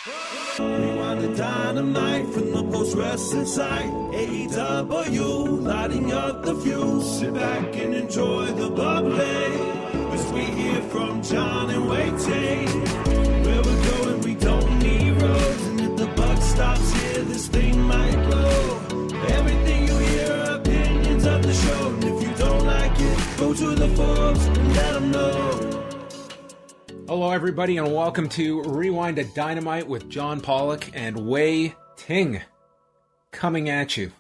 Rewind the dynamite from the post-wrestling site. AEW, lighting up the fuse. Sit back and enjoy the bubbly, as we hear from John and Waiting. Where we're going, we don't need roads, and if the buck stops here, this thing might blow. Everything you hear are opinions of the show, and if you don't like it, go to the forums and let them know. Hello, everybody, and welcome to Rewind to Dynamite with John Pollock and Wei Ting, coming at you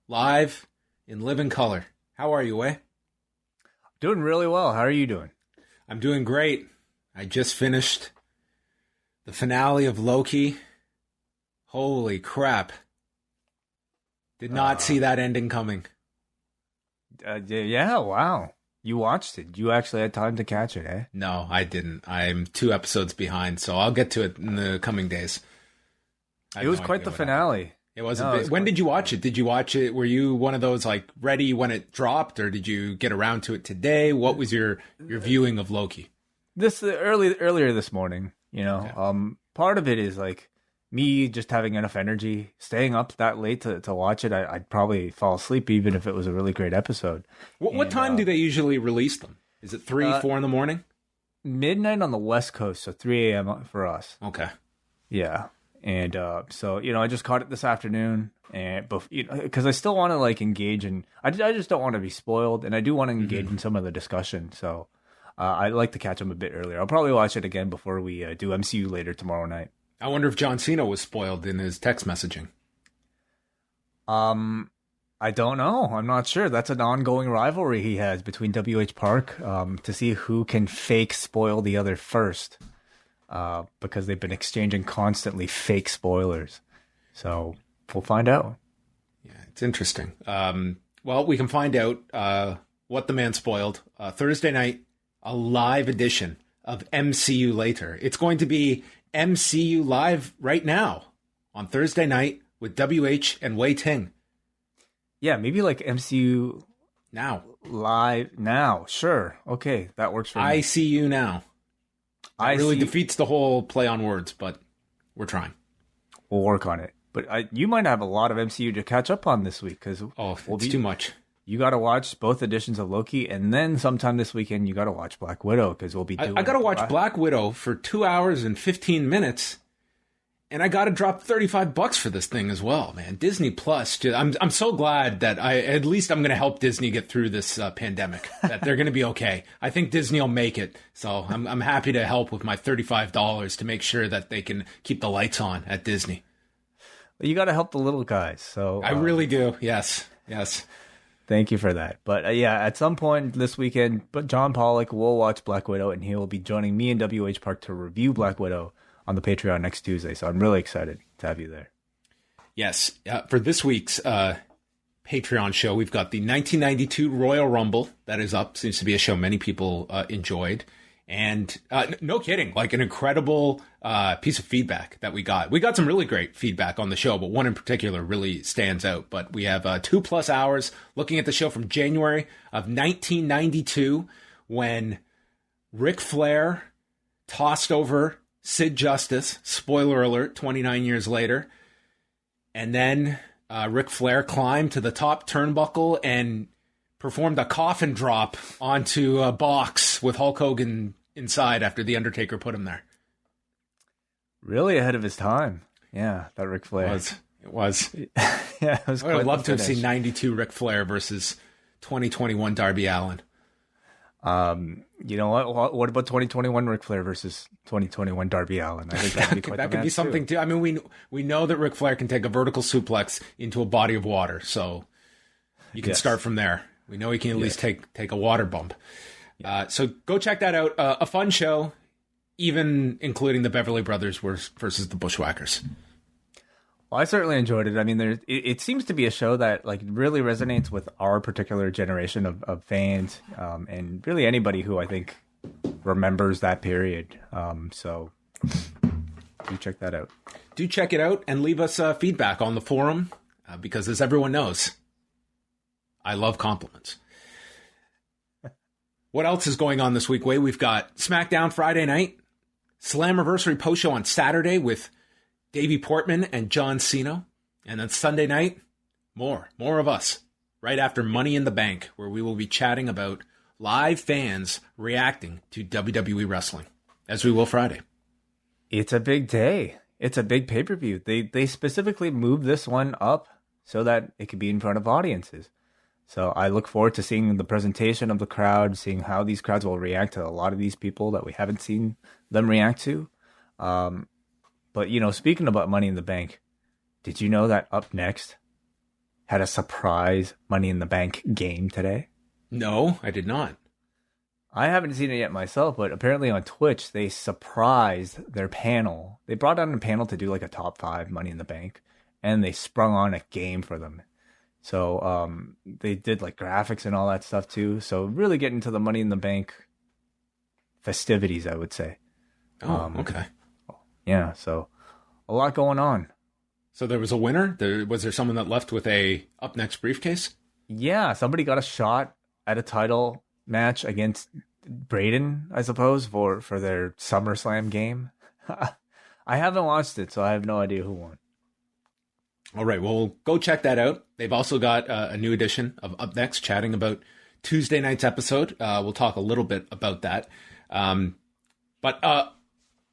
live in living color. How are you, Wei? Doing really well. How are you doing? I'm doing great. I just finished the finale of Loki. Holy crap. Did not see that ending coming. Yeah, wow. You watched it. You actually had time to catch it, eh? No, I didn't. I'm 2 episodes behind, so I'll get to it in the coming days. It was quite the finale. It was a bit. When did you watch it? Did you watch it? Were you one of those like ready when it dropped, or did you get around to it today? What was your viewing of Loki? Earlier this morning, you know. Okay. Part of it is like me just having enough energy, staying up that late to watch it. I'd probably fall asleep even if it was a really great episode. What time do they usually release them? Is it 3, 4 in the morning? Midnight on the West Coast, so 3 a.m. for us. Okay. Yeah. And so, you know, I just caught it this afternoon, and because I still want to like engage in, I just don't want to be spoiled, and I do want to engage in some of the discussion. So I'd like to catch them a bit earlier. I'll probably watch it again before we do MCU later tomorrow night. I wonder if John Cena was spoiled in his text messaging. I don't know. I'm not sure. That's an ongoing rivalry he has between WH Park to see who can fake spoil the other first. Because they've been exchanging constantly fake spoilers. So we'll find out. Yeah, it's interesting. Well, we can find out what the man spoiled. Thursday night, a live edition of MCU Later. It's going to be MCU Live right now on Thursday night with WH and Wei Ting. Yeah, maybe like MCU Now. Live now. Sure. Okay, that works for me. I see you now. It really defeats the whole play on words, but we're trying. We'll work on it. But you might have a lot of MCU to catch up on this week because it's too much. You got to watch both editions of Loki, and then sometime this weekend you got to watch Black Widow because we'll be doing. I got to watch Black Widow for 2 hours and 15 minutes, and I got to drop $35 for this thing as well, man. Disney Plus. I'm so glad that I'm going to help Disney get through this pandemic. That they're going to be okay. I think Disney will make it. So I'm happy to help with my $35 to make sure that they can keep the lights on at Disney. You got to help the little guys. So I really do. Yes. Thank you for that. But yeah, at some point this weekend, John Pollock will watch Black Widow, and he will be joining me and WH Park to review Black Widow on the Patreon next Tuesday. So I'm really excited to have you there. Yes. For this week's Patreon show, we've got the 1992 Royal Rumble that is up. Seems to be a show many people enjoyed. And no kidding, like an incredible piece of feedback that we got. We got some really great feedback on the show, but one in particular really stands out. But we have 2+ hours looking at the show from January of 1992 when Ric Flair tossed over Sid Justice, spoiler alert, 29 years later. And then Ric Flair climbed to the top turnbuckle and performed a coffin drop onto a box with Hulk Hogan inside after The Undertaker put him there. Really ahead of his time. Yeah, that Ric Flair. It was. Yeah, it was. I would love to have seen 92 Ric Flair versus 2021 Darby Allin. You know what? What about 2021 Ric Flair versus 2021 Darby Allin? I think that'd be quite that could be something too. I mean, we know that Ric Flair can take a vertical suplex into a body of water, so you can start from there. We know he can at least take a water bump. So go check that out. A fun show, even including the Beverly Brothers versus the Bushwhackers. Well, I certainly enjoyed it. I mean, it seems to be a show that like really resonates with our particular generation of fans, and really anybody who I think remembers that period. So do check that out. Do check it out and leave us feedback on the forum, because as everyone knows, I love compliments. What else is going on this week, Wei? We've got SmackDown Friday night, Slammiversary post show on Saturday with Davey Portman and John Cena. And then Sunday night, more of us, right after Money in the Bank, where we will be chatting about live fans reacting to WWE wrestling, as we will Friday. It's a big day. It's a big pay-per-view. They specifically moved this one up so that it could be in front of audiences. So I look forward to seeing the presentation of the crowd, seeing how these crowds will react to a lot of these people that we haven't seen them react to. But, you know, speaking about Money in the Bank, did you know that Up Next had a surprise Money in the Bank game today? No, I did not. I haven't seen it yet myself, but apparently on Twitch, they surprised their panel. They brought on a panel to do like a top 5 Money in the Bank, and they sprung on a game for them. So they did like graphics and all that stuff too. So really getting to the Money in the Bank festivities, I would say. Oh, okay. Yeah, so a lot going on. So there was a winner? Was there someone that left with a Up Next briefcase? Yeah, somebody got a shot at a title match against Braden, I suppose, for their SummerSlam game. I haven't watched it, so I have no idea who won. All right, well, go check that out. They've also got a new edition of Up Next, chatting about Tuesday night's episode. We'll talk a little bit about that. But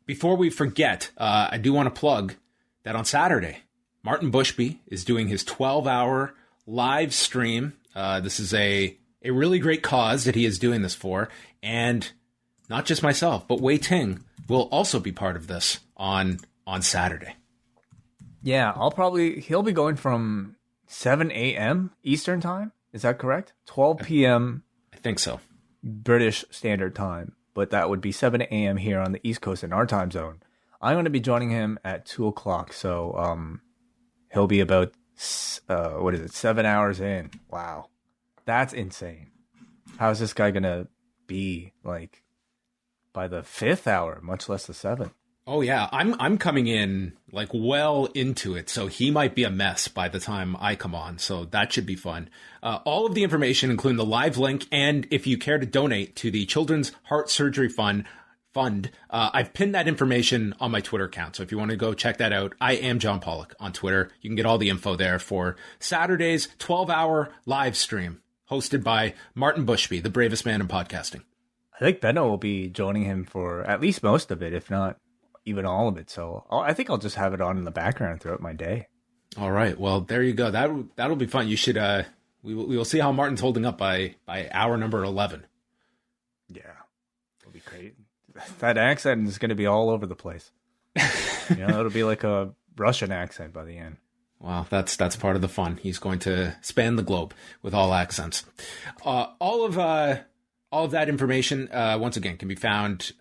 before we forget, I do want to plug that on Saturday, Martin Bushby is doing his 12-hour live stream. This is a really great cause that he is doing this for. And not just myself, but Wei Ting will also be part of this on Saturday. Yeah, he'll be going from 7 a.m. Eastern time. Is that correct? 12 p.m. I think so. British Standard Time. But that would be 7 a.m. here on the East Coast in our time zone. I'm going to be joining him at 2 o'clock. So he'll be about, 7 hours in. Wow. That's insane. How is this guy going to be like by the 5th hour, much less the 7th? Oh yeah, I'm coming in like well into it, so he might be a mess by the time I come on, so that should be fun. All of the information, including the live link, and if you care to donate to the Children's Heart Surgery Fund, I've pinned that information on my Twitter account, so if you want to go check that out, I am John Pollock on Twitter. You can get all the info there for Saturday's 12-hour live stream, hosted by Martin Bushby, the bravest man in podcasting. I think Benno will be joining him for at least most of it, if not even all of it. So I think I'll just have it on in the background throughout my day. All right. Well, there you go. That'll be fun. You should, we will see how Martin's holding up by hour number 11. Yeah. It'll be great. That accent is going to be all over the place. It'll be like a Russian accent by the end. Well, that's part of the fun. He's going to span the globe with all accents. All of that information, once again, can be found,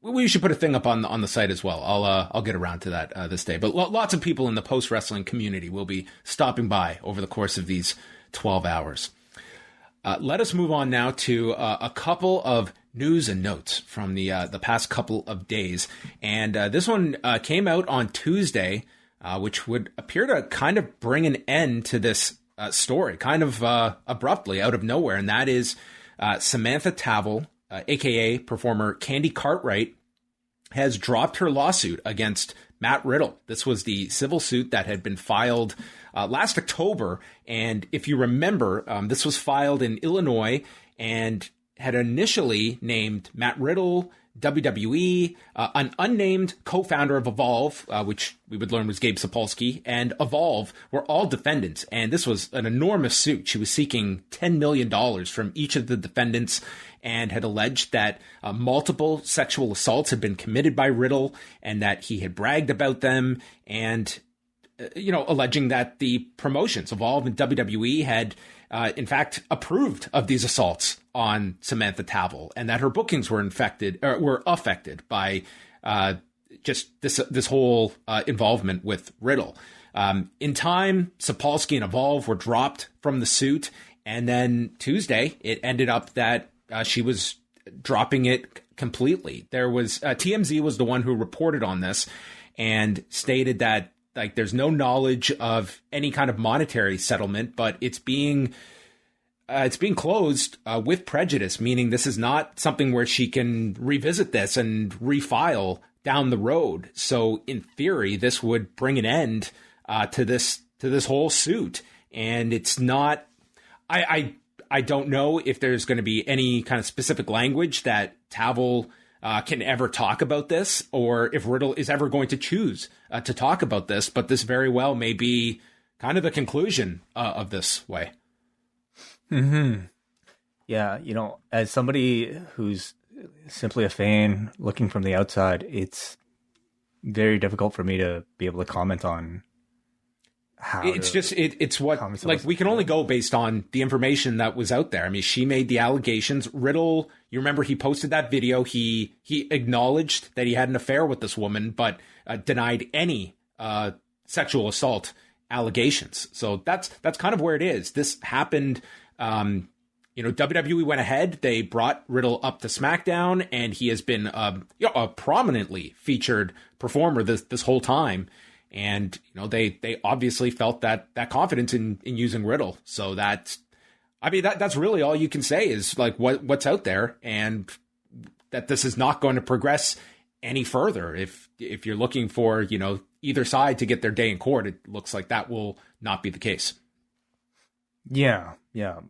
we should put a thing up on the site as well. I'll get around to that this day. But lots of people in the post-wrestling community will be stopping by over the course of these 12 hours. Let us move on now to a couple of news and notes from the past couple of days. And this one came out on Tuesday, which would appear to kind of bring an end to this story, kind of abruptly out of nowhere. And that is Samantha Tavel, a.k.a. performer Candy Cartwright, has dropped her lawsuit against Matt Riddle. This was the civil suit that had been filed last October. And if you remember, this was filed in Illinois and had initially named Matt Riddle, WWE, an unnamed co-founder of Evolve, which we would learn was Gabe Sapolsky, and Evolve were all defendants. And this was an enormous suit. She was seeking $10 million from each of the defendants and had alleged that multiple sexual assaults had been committed by Riddle and that he had bragged about them, and alleging that the promotions, Evolve and WWE, had in fact approved of these assaults on Samantha Tavel, and that her bookings were affected by just this whole involvement with Riddle. In time, Sapolsky and Evolve were dropped from the suit, and then Tuesday it ended up that she was dropping it completely. There was TMZ was the one who reported on this and stated that there's no knowledge of any kind of monetary settlement, but it's being closed with prejudice, meaning this is not something where she can revisit this and refile down the road. So in theory, this would bring an end to this whole suit. And it's not, I don't know if there's going to be any kind of specific language that Tavel can ever talk about this, or if Riddle is ever going to choose to talk about this. But this very well may be kind of the conclusion of this way. Mm-hmm. Yeah, as somebody who's simply a fan looking from the outside, it's very difficult for me to be able to comment on how. It's what, like, we can only go based on the information that was out there. I mean, she made the allegations. Riddle, you remember he posted that video. He acknowledged that he had an affair with this woman, but denied any sexual assault allegations. So that's kind of where it is. This happened. WWE went ahead. They brought Riddle up to SmackDown, and he has been a prominently featured performer this whole time. And they obviously felt that confidence in using Riddle. So that's really all you can say is like what's out there, and that this is not going to progress any further. If you're looking for either side to get their day in court, it looks like that will not be the case. Yeah.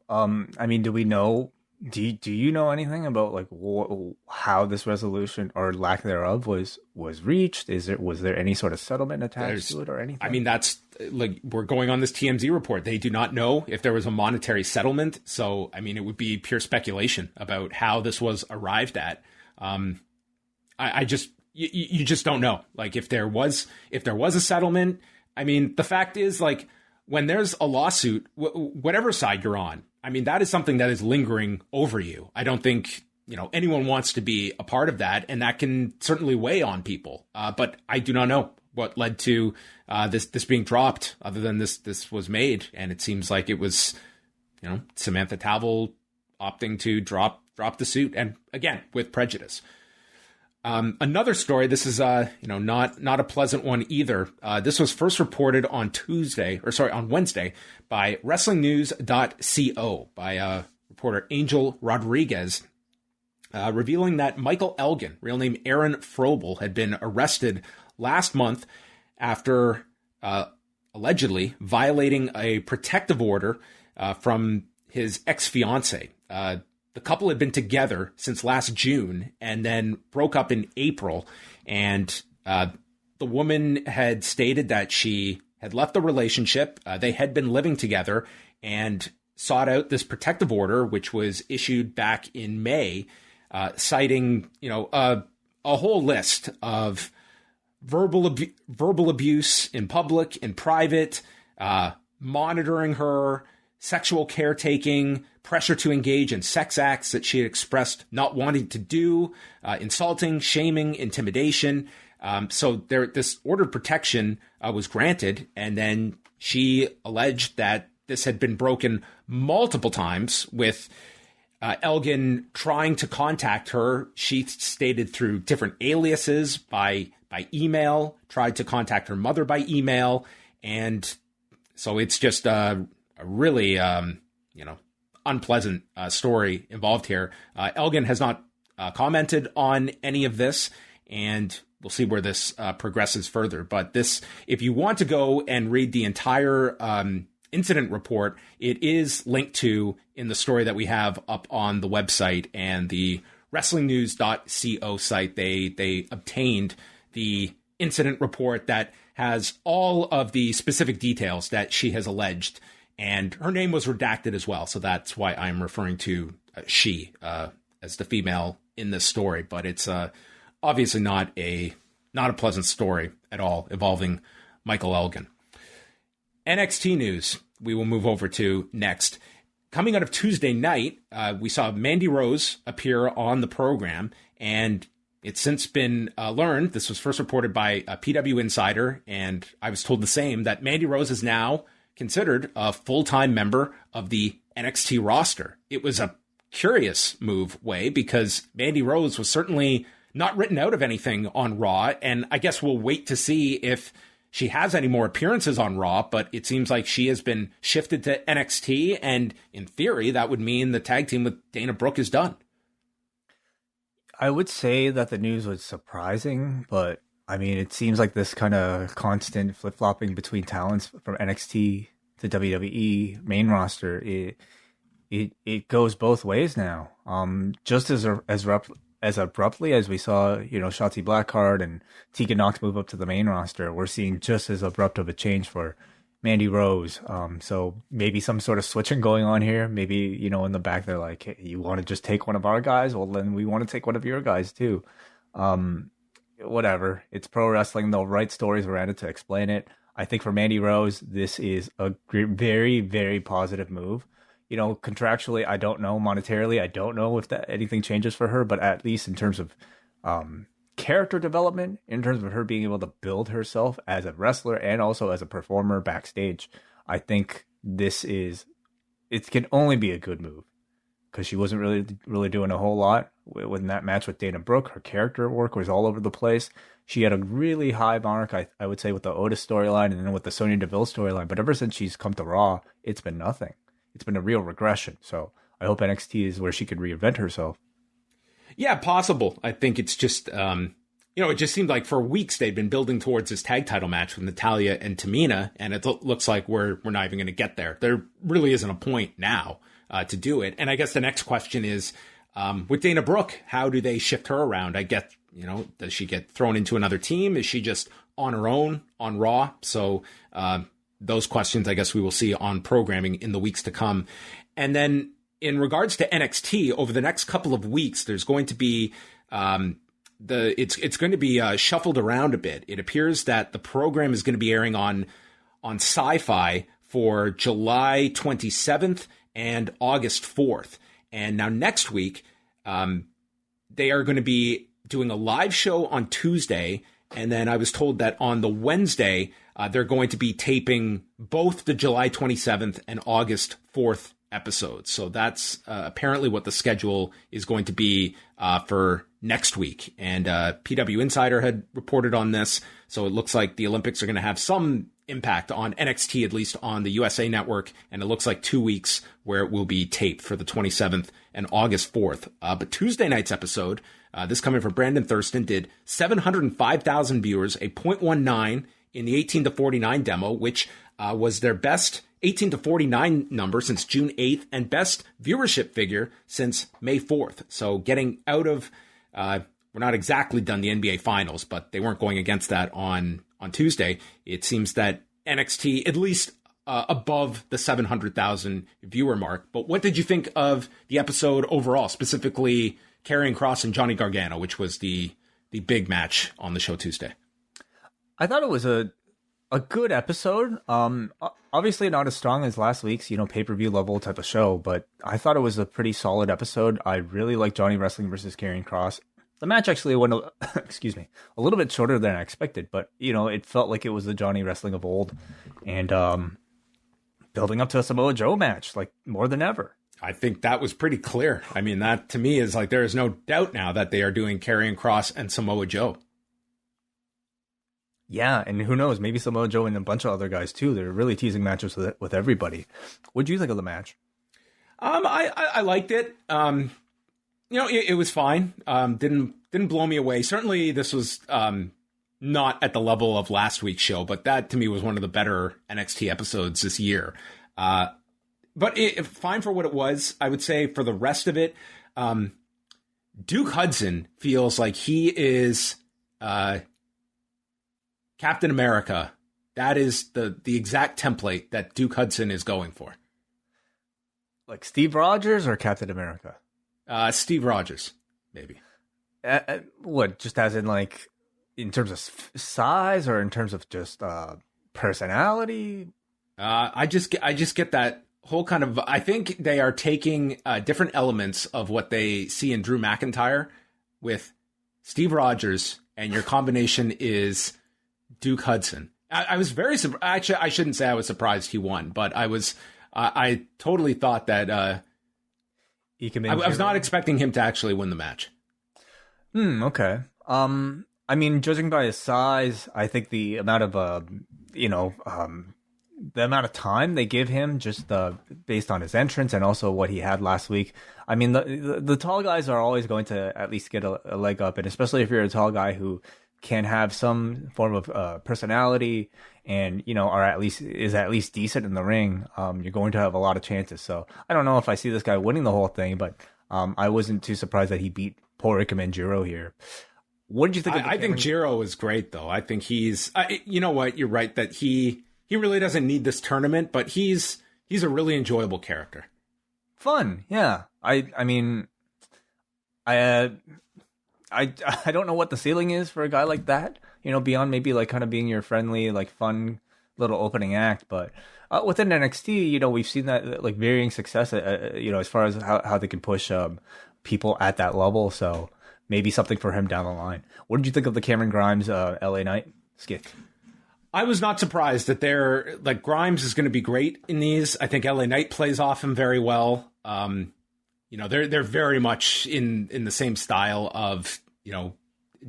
I mean, do we know? Do you know anything about like how this resolution or lack thereof was reached? Was there any sort of settlement attached to it or anything? I mean, that's like, we're going on this TMZ report. They do not know if there was a monetary settlement. So, I mean, it would be pure speculation about how this was arrived at. You just don't know. Like, if there was a settlement, I mean, the fact is, like, when there's a lawsuit, whatever side you're on, I mean, that is something that is lingering over you. I don't think, anyone wants to be a part of that, and that can certainly weigh on people. But I do not know what led to this being dropped, other than this was made. And it seems like it was, Samantha Tavel opting to drop the suit, and again, with prejudice. Another story, this is not a pleasant one either. This was first reported on Wednesday by WrestlingNews.co by reporter Angel Rodriguez, revealing that Michael Elgin, real name Aaron Frobel, had been arrested last month after allegedly violating a protective order from his ex-fiancée. The couple had been together since last June and then broke up in April. And the woman had stated that she had left the relationship. They had been living together and sought out this protective order, which was issued back in May, citing, a whole list of verbal abuse in public, in private, monitoring her, sexual caretaking, pressure to engage in sex acts that she had expressed not wanting to do, insulting, shaming, intimidation. So this order of protection was granted, and then she alleged that this had been broken multiple times, with Elgin trying to contact her. She stated through different aliases, by email, tried to contact her mother by email. And so it's just a really, unpleasant story involved here. Elgin has not commented on any of this, and we'll see where this progresses further. But this, if you want to go and read the entire incident report, it is linked to in the story that we have up on the website and the WrestlingNews.co site. They obtained the incident report that has all of the specific details that she has alleged. And her name was redacted as well, so that's why I'm referring to she as the female in this story. But it's obviously not a pleasant story at all involving Michael Elgin. NXT news we will move over to next. Coming out of Tuesday night, we saw Mandy Rose appear on the program, and it's since been learned, this was first reported by PW Insider, and I was told the same, that Mandy Rose is now considered a full-time member of the NXT roster. It was a curious move, Way, because Mandy Rose was certainly not written out of anything on Raw, and I guess we'll wait to see if she has any more appearances on Raw, but it seems like she has been shifted to NXT, and in theory, that would mean the tag team with Dana Brooke is done. I would say that the news was surprising, but I mean, it seems like this kind of constant flip-flopping between talents from NXT to WWE main roster, it goes both ways now. Just as abruptly as we saw, Shotzi Blackheart and Tegan Nox move up to the main roster, we're seeing just as abrupt of a change for Mandy Rose. So maybe some sort of switching going on here. Maybe, in the back they're like, hey, you want to just take one of our guys? Well, then we want to take one of your guys too. Whatever. It's pro wrestling. They'll write stories around it to explain it. I think for Mandy Rose, this is a very, very positive move. Contractually, I don't know. Monetarily, I don't know if anything changes for her, but at least in terms of character development, in terms of her being able to build herself as a wrestler and also as a performer backstage, I think it can only be a good move, because she wasn't really doing a whole lot with that match with Dana Brooke. Her character work was all over the place. She had a really high mark, I would say, with the Otis storyline and then with the Sonya Deville storyline. But ever since she's come to Raw, it's been nothing. It's been a real regression. So I hope NXT is where she could reinvent herself. Yeah, possible. I think it's just, it just seemed like for weeks they'd been building towards this tag title match with Natalya and Tamina, and it looks like we're not even going to get there. There really isn't a point now to do it. And I guess the next question is, with Dana Brooke, how do they shift her around? I get, does she get thrown into another team? Is she just on her own on Raw? So those questions, I guess we will see on programming in the weeks to come. And then in regards to NXT, over the next couple of weeks, there's going to be it's going to be shuffled around a bit. It appears that the program is going to be airing on Sci-Fi for July 27th and August 4th. And now next week, they are going to be doing a live show on Tuesday. And then I was told that on the Wednesday, they're going to be taping both the July 27th and August 4th episodes. So that's apparently what the schedule is going to be for next week. And PW Insider had reported on this. So it looks like the Olympics are going to have some impact on NXT, at least on the USA Network. And it looks like 2 weeks where it will be taped for the 27th and August 4th. But Tuesday night's episode, this coming from Brandon Thurston, did 705,000 viewers, a 0.19 in the 18 to 49 demo, which was their best 18 to 49 number since June 8th and best viewership figure since May 4th. So getting out of, we're not exactly done the NBA Finals, but they weren't going against that on Tuesday. It seems that NXT, at least above the 700,000 viewer mark. But what did you think of the episode overall, specifically Karrion Kross and Johnny Gargano, which was the big match on the show Tuesday? I thought it was a good episode. Obviously not as strong as last week's, pay-per-view level type of show, but I thought it was a pretty solid episode. I really like Johnny wrestling versus Karrion Kross. The match actually went, a little bit shorter than I expected, but it felt like it was the Johnny wrestling of old, and building up to a Samoa Joe match, like more than ever. I think that was pretty clear. I mean, that to me is like, there is no doubt now that they are doing Karrion Kross and Samoa Joe. Yeah, and who knows, maybe Samoa Joe and a bunch of other guys too. They're really teasing matches with everybody. What did you think of the match? I liked it. It was fine. Didn't blow me away. Certainly this was not at the level of last week's show, but that to me was one of the better NXT episodes this year. But fine for what it was. I would say for the rest of it, Duke Hudson feels like he is Captain America. That is the exact template that Duke Hudson is going for. Like Steve Rogers or Captain America? Steve Rogers, maybe. What, just as in like, in terms of size or in terms of just personality? I just get that whole kind of, I think they are taking different elements of what they see in Drew McIntyre with Steve Rogers, and your combination is Duke Hudson. I was very surprised. Actually, I shouldn't say I was surprised he won, but I totally thought that I was not expecting him to actually win the match. Okay. I mean, judging by his size, I think the amount of the amount of time they give him, just based on his entrance and also what he had last week. I mean, the tall guys are always going to at least get a leg up, and especially if you're a tall guy who can have some form of personality and, you know, is at least decent in the ring, you're going to have a lot of chances. So I don't know if I see this guy winning the whole thing, but I wasn't too surprised that he beat Paul Rickham and Jiro here. What did you think? I think Jiro is great, though. I think he's, you know what, you're right that he really doesn't need this tournament, but he's a really enjoyable character. Fun, yeah. I mean, I don't know what the ceiling is for a guy like that, you know, beyond maybe like kind of being your friendly, like fun little opening act. But within NXT, you know, we've seen that like varying success, you know, as far as how they can push people at that level. So maybe something for him down the line. What did you think of the Cameron Grimes LA Knight skit? I was not surprised that they're like Grimes is going to be great in these. I think LA Knight plays off him very well. You know, they're very much in the same style of, you know,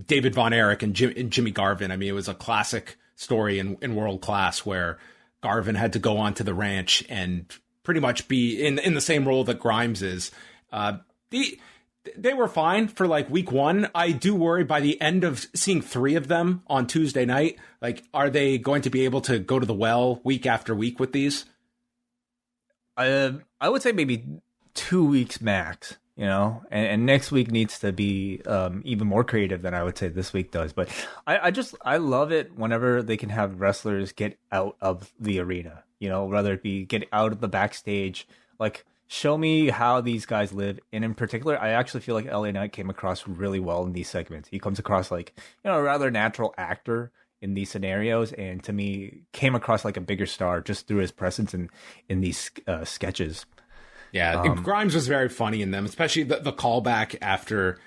David Von Erich and Jimmy Garvin. I mean, it was a classic story in World Class where Garvin had to go onto the ranch and pretty much be in the same role that Grimes is. They were fine for like week one. I do worry by the end of seeing three of them on Tuesday night. Like, are they going to be able to go to the well week after week with these? I would say maybe 2 weeks max, you know, and next week needs to be even more creative than I would say this week does. But I love it whenever they can have wrestlers get out of the arena, you know, whether it be get out of the backstage, like show me how these guys live. And in particular, I actually feel like LA Knight came across really well in these segments. He comes across like, you know, a rather natural actor in these scenarios, and to me came across like a bigger star just through his presence in these sketches. Yeah, Grimes was very funny in them, especially the callback after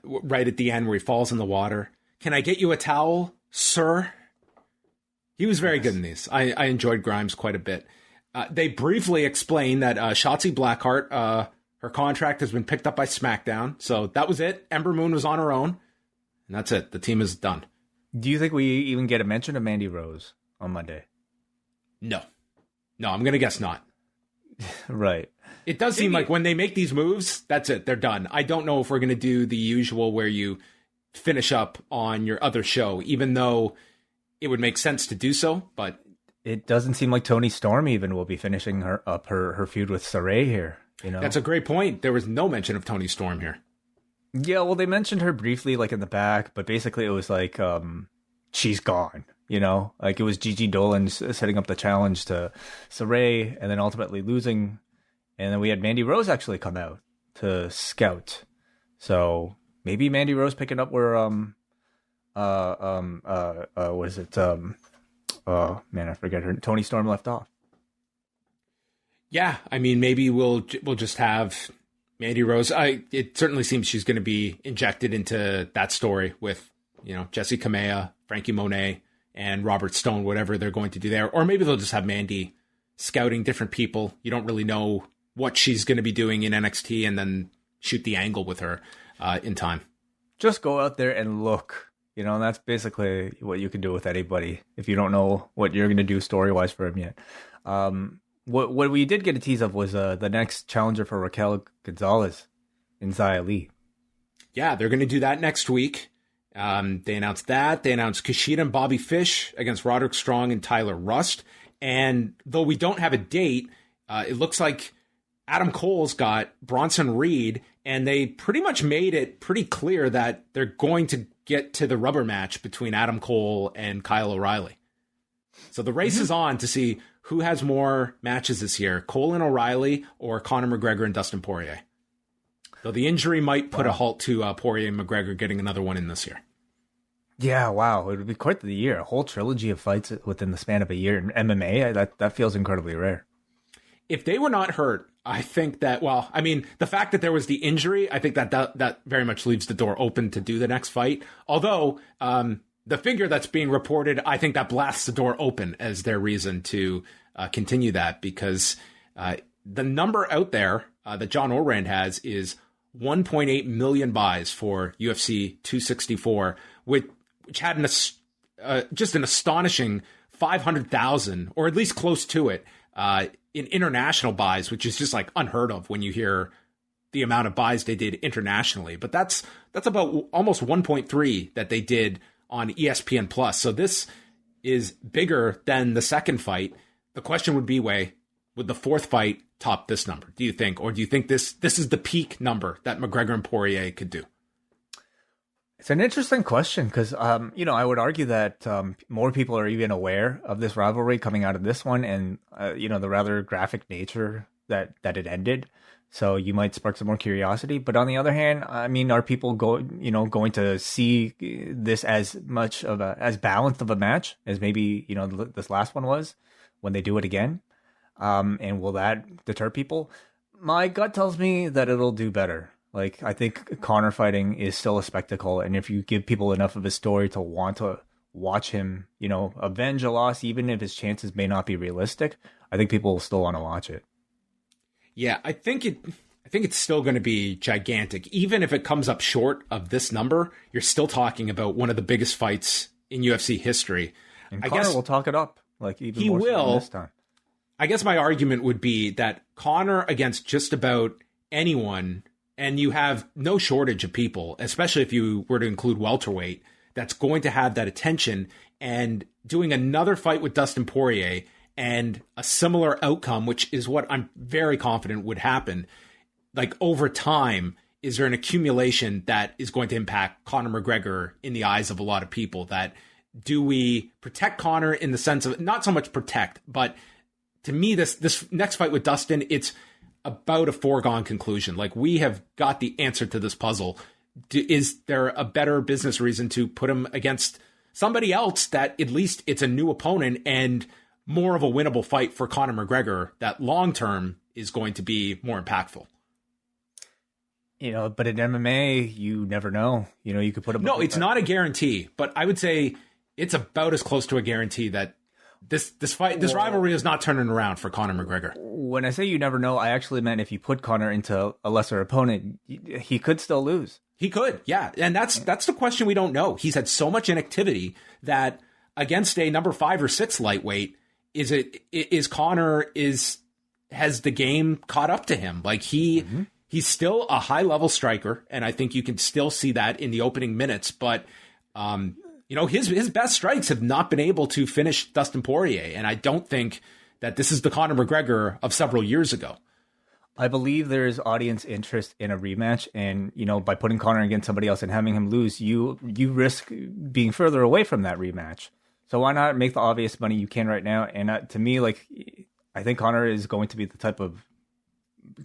right at the end where he falls in the water. Can I get you a towel, sir? He was very good in these. I enjoyed Grimes quite a bit. They briefly explain that Shotzi Blackheart, her contract has been picked up by SmackDown. So that was it. Ember Moon was on her own. And that's it. The team is done. Do you think we even get a mention of Mandy Rose on Monday? No, I'm going to guess not. Right. It does seem like when they make these moves, that's it. They're done. I don't know if we're going to do the usual where you finish up on your other show, even though it would make sense to do so. But it doesn't seem like Toni Storm even will be finishing her feud with Saray here. You know, that's a great point. There was no mention of Toni Storm here. Yeah, well, they mentioned her briefly, like in the back, but basically it was like she's gone. You know, like it was Gigi Dolan setting up the challenge to Saray and then ultimately losing. And then we had Mandy Rose actually come out to scout. So maybe Mandy Rose picking up where what is it? Oh man, I forget her. Toni Storm left off. Yeah, I mean, maybe we'll just have Mandy Rose. It certainly seems she's going to be injected into that story with, you know, Jessie Kamea, Frankie Monet, and Robert Stone, whatever they're going to do there. Or maybe they'll just have Mandy scouting different people. You don't really know what she's going to be doing in NXT and then shoot the angle with her in time. Just go out there and look. You know, and that's basically what you can do with anybody if you don't know what you're going to do story-wise for him yet. What we did get a tease of was the next challenger for Raquel Gonzalez in Xia Li. Yeah, they're going to do that next week. They announced that. They announced Kushida and Bobby Fish against Roderick Strong and Tyler Rust. And though we don't have a date, it looks like Adam Cole's got Bronson Reed, and they pretty much made it pretty clear that they're going to get to the rubber match between Adam Cole and Kyle O'Reilly. So the race is on to see who has more matches this year, Cole and O'Reilly or Conor McGregor and Dustin Poirier. Though the injury might put a halt to Poirier and McGregor getting another one in this year. Yeah, wow. It would be quite the year. A whole trilogy of fights within the span of a year in MMA, that feels incredibly rare. If they were not hurt, I think that, well, I mean, the fact that there was the injury, I think that very much leaves the door open to do the next fight. Although, the figure that's being reported, I think that blasts the door open as their reason to continue that, because the number out there that John Orand has is 1.8 million buys for UFC 264, which had just an astonishing 500,000, or at least close to it, in international buys, which is just like unheard of when you hear the amount of buys they did internationally. But that's about almost 1.3 that they did on ESPN Plus. So this is bigger than the second fight. The question would be, would the fourth fight top this number, do you think? Or do you think this is the peak number that McGregor and Poirier could do? It's an interesting question because, I would argue that more people are even aware of this rivalry coming out of this one and, the rather graphic nature that it ended. So you might spark some more curiosity. But on the other hand, I mean, are people going to see this as much of as balanced of a match as maybe, this last one was when they do it again? And will that deter people? My gut tells me that it'll do better. Like, I think Conor fighting is still a spectacle. And if you give people enough of a story to want to watch him, avenge a loss, even if his chances may not be realistic, I think people will still want to watch it. Yeah, I think it's still going to be gigantic. Even if it comes up short of this number, you're still talking about one of the biggest fights in UFC history. And Conor will talk it up, like even he more will. so this time. I guess my argument would be that Conor against just about anyone, and you have no shortage of people, especially if you were to include welterweight, that's going to have that attention, and doing another fight with Dustin Poirier and a similar outcome, which is what I'm very confident would happen. Like, over time, is there an accumulation that is going to impact Conor McGregor in the eyes of a lot of people? That do we protect Conor in the sense of not so much protect, but to me, this next fight with Dustin, it's about a foregone conclusion. Like, we have got the answer to this puzzle. Is there a better business reason to put him against somebody else that at least it's a new opponent and more of a winnable fight for Conor McGregor that long-term is going to be more impactful? But in MMA, you never know. You could put him. No, it's not a guarantee, but I would say it's about as close to a guarantee that this rivalry is not turning around for Conor McGregor. When I say you never know, I actually meant if you put Conor into a lesser opponent, he could still lose. He could, yeah. And that's the question we don't know. He's had so much inactivity that against a number 5 or 6 lightweight, has the game caught up to him? Like, he's still a high level striker, and I think you can still see that in the opening minutes, but his best strikes have not been able to finish Dustin Poirier, and I don't think that this is the Conor McGregor of several years ago. I believe there is audience interest in a rematch, and by putting Conor against somebody else and having him lose, you risk being further away from that rematch. So why not make the obvious money you can right now? And to me, I think Conor is going to be the type of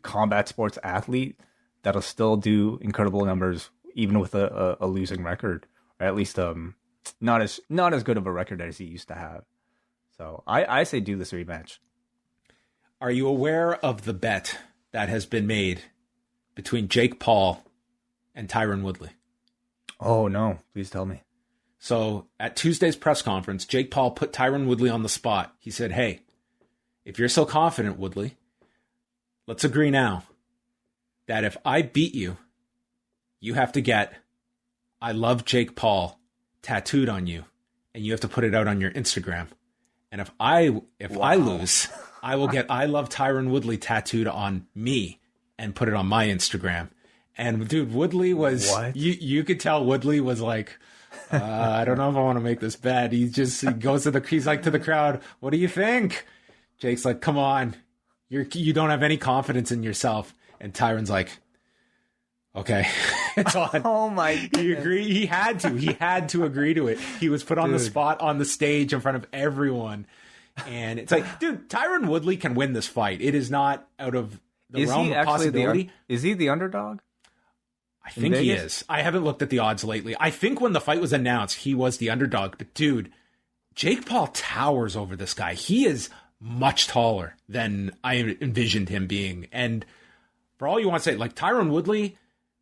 combat sports athlete that'll still do incredible numbers even with a losing record, or at least not as good of a record as he used to have. So I say do this rematch. Are you aware of the bet that has been made between Jake Paul and Tyron Woodley? Oh, no. Please tell me. So at Tuesday's press conference, Jake Paul put Tyron Woodley on the spot. He said, hey, if you're so confident, Woodley, let's agree now that if I beat you, you have to get I love Jake Paul tattooed on you, and you have to put it out on your Instagram. And if I lose, I will get I love Tyron Woodley tattooed on me and put it on my Instagram. And dude, Woodley was, you could tell Woodley was like, I don't know if I want to make this bet. He goes to he's like to the crowd, what do you think? Jake's like, come on, you don't have any confidence in yourself. And Tyron's like, okay, it's on. Oh my goodness. He agreed. He had to agree to it. He was put on the spot on the stage in front of everyone. And it's like, dude, Tyron Woodley can win this fight. It is not out of the realm of possibility. Is he the underdog? I think he is. I haven't looked at the odds lately. I think when the fight was announced, he was the underdog. But dude, Jake Paul towers over this guy. He is much taller than I envisioned him being. And for all you want to say, like Tyron Woodley,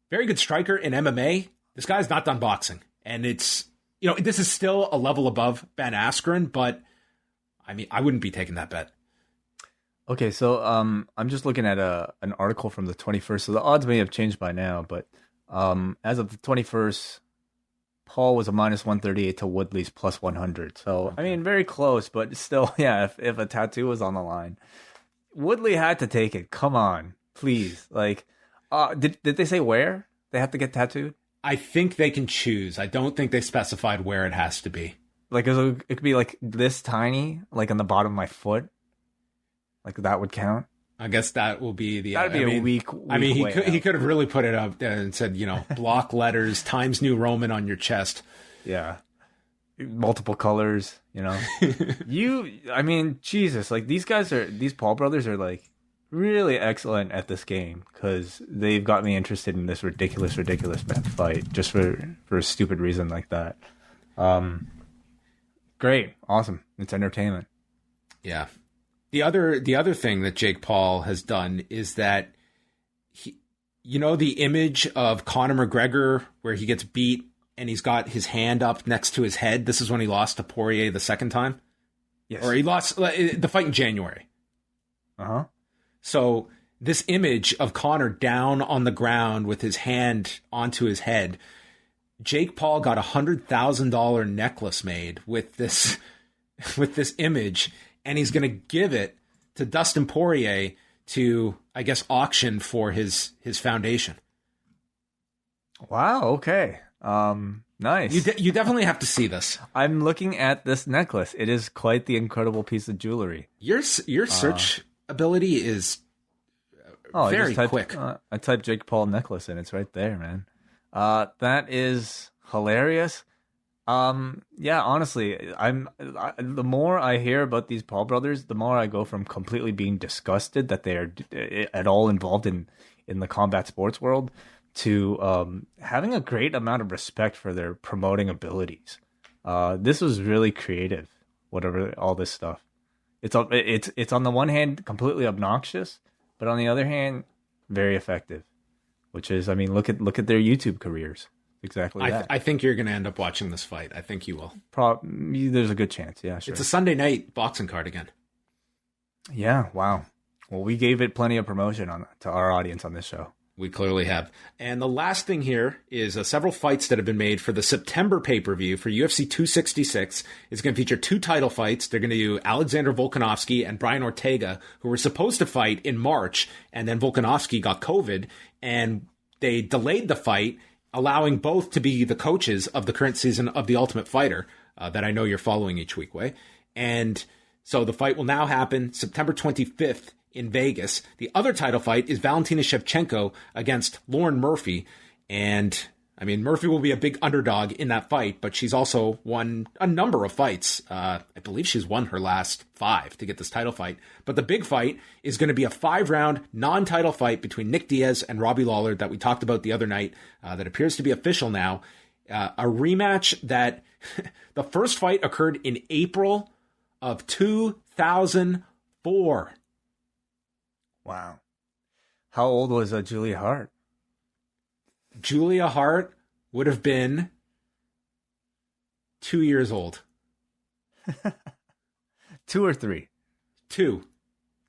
very good striker in MMA. This guy's not done boxing. And it's, this is still a level above Ben Askren, but I mean, I wouldn't be taking that bet. Okay, so I'm just looking at an article from the 21st. So the odds may have changed by now, but as of the 21st, Paul was a -138 to Woodley's +100. So, I mean, very close, but still, yeah, if a tattoo was on the line. Woodley had to take it. Come on, please. Like, did they say where they have to get tattooed? I think they can choose. I don't think they specified where it has to be. Like, it could be like this tiny, like on the bottom of my foot. Like, that would count. I guess that will be the. That'd be a weak. I mean, way he could have really put it up and said, block letters Times New Roman on your chest. Yeah, multiple colors. I mean, Jesus, like these Paul brothers are like really excellent at this game because they've got me interested in this ridiculous fight just for a stupid reason like that. Great, awesome, it's entertainment. Yeah. The other thing that Jake Paul has done is that the image of Conor McGregor where he gets beat and he's got his hand up next to his head. This is when he lost to Poirier the second time. Yes. Or he lost the fight in January. Uh-huh. So this image of Conor down on the ground with his hand onto his head, Jake Paul got $100,000 necklace made with this image. And he's going to give it to Dustin Poirier to, I guess, auction for his foundation. Wow. Okay. Nice. You definitely have to see this. I'm looking at this necklace. It is quite the incredible piece of jewelry. Your search ability is very quick. I typed Jake Paul necklace and it's right there, man. That is hilarious. Yeah, honestly, the more I hear about these Paul brothers, the more I go from completely being disgusted that they are at all involved in the combat sports world to having a great amount of respect for their promoting abilities. This was really creative, whatever all this stuff. It's on the one hand completely obnoxious, but on the other hand very effective. Which is, I mean, look at their YouTube careers. Exactly that. I think you're going to end up watching this fight. I think you will. There's a good chance. Yeah, sure. It's a Sunday night boxing card again. Yeah, wow. Well, we gave it plenty of promotion to our audience on this show. We clearly have. And the last thing here is several fights that have been made for the September pay-per-view for UFC 266. It's going to feature 2 title fights. They're going to do Alexander Volkanovski and Brian Ortega, who were supposed to fight in March, and then Volkanovski got COVID, and they delayed the fight, allowing both to be the coaches of the current season of The Ultimate Fighter that I know you're following each week, Way. And so the fight will now happen September 25th in Vegas. The other title fight is Valentina Shevchenko against Lauren Murphy. And, I mean, Murphy will be a big underdog in that fight, but she's also won a number of fights. I believe she's won her last 5 to get this title fight. But the big fight is going to be a 5-round non-title fight between Nick Diaz and Robbie Lawler that we talked about the other night that appears to be official now. A rematch that the first fight occurred in April of 2004. Wow. How old was Julia Hart? Julia Hart would have been 2 years old. 2 or 3? 2.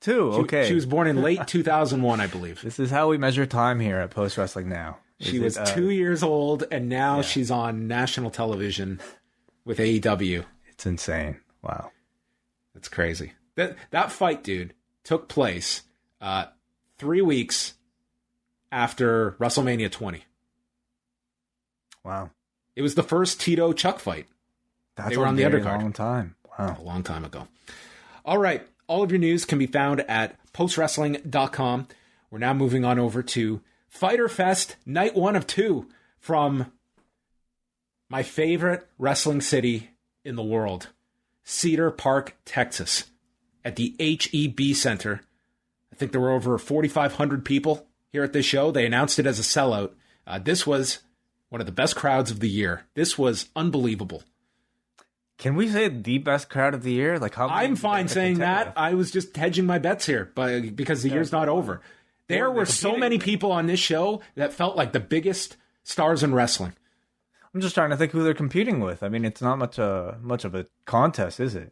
2, okay. She was born in late 2001, I believe. This is how we measure time here at Post Wrestling Now. She was 2 years old, and now she's on national television with AEW. It's insane. Wow. That's crazy. That fight, dude, took place 3 weeks after WrestleMania 20. Wow. It was the first Tito Chuck fight. They were on the undercard. Long time. Wow. A long time ago. All right. All of your news can be found at postwrestling.com. We're now moving on over to Fyter Fest Night 1 of 2 from my favorite wrestling city in the world, Cedar Park, Texas, at the HEB Center. I think there were over 4,500 people here at this show. They announced it as a sellout. This was one of the best crowds of the year. This was unbelievable. Can we say the best crowd of the year? Like how? I'm fine saying that. I was just hedging my bets here, but because the year's not over. There were so many people on this show that felt like the biggest stars in wrestling. I'm just trying to think who they're competing with. I mean, it's not much of a contest, is it?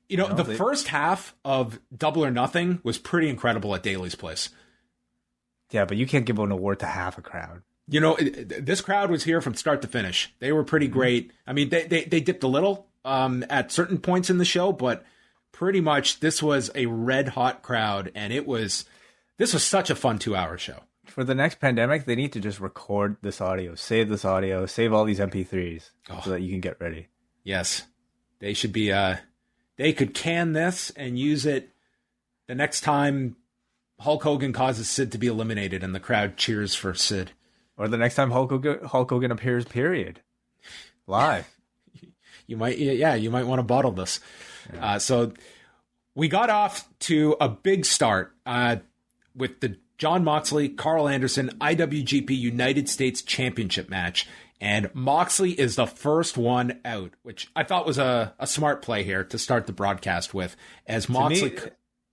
You know, the first half of Double or Nothing was pretty incredible at Daly's Place. Yeah, but you can't give an award to half a crowd. You know, this crowd was here from start to finish. They were pretty great. I mean, they dipped a little at certain points in the show, but pretty much this was a red hot crowd, and this was such a fun 2-hour show. For the next pandemic, they need to just record this audio, save all these MP3s so that you can get ready. Yes. They should be, they could can this and use it the next time Hulk Hogan causes Sid to be eliminated and the crowd cheers for Sid. Or the next time Hulk Hogan appears, period. Live. You might want to bottle this. Yeah. So we got off to a big start with the Jon Moxley, Carl Anderson, IWGP United States Championship match. And Moxley is the first one out, which I thought was a smart play here to start the broadcast with. As Moxley, to me,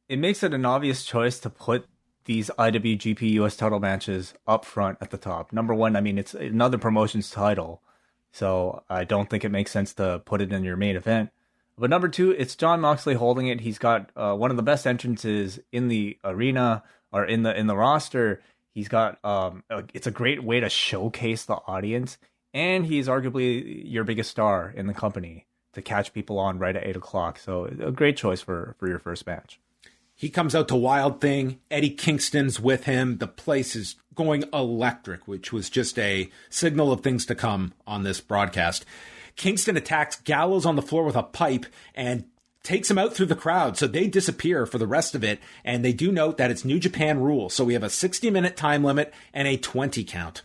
it makes it an obvious choice to put these IWGP US title matches up front at the top. Number one, I mean, it's another promotion's title, so I don't think it makes sense to put it in your main event. But number two, it's Jon Moxley holding it. He's got one of the best entrances in the arena or in the roster. He's got it's a great way to showcase the audience, and he's arguably your biggest star in the company to catch people on right at 8 o'clock. So a great choice for your first match. He comes out to Wild Thing. Eddie Kingston's with him. The place is going electric, which was just a signal of things to come on this broadcast. Kingston attacks Gallows on the floor with a pipe and takes him out through the crowd. So they disappear for the rest of it. And they do note that it's New Japan rules. So we have a 60-minute time limit and a 20 count.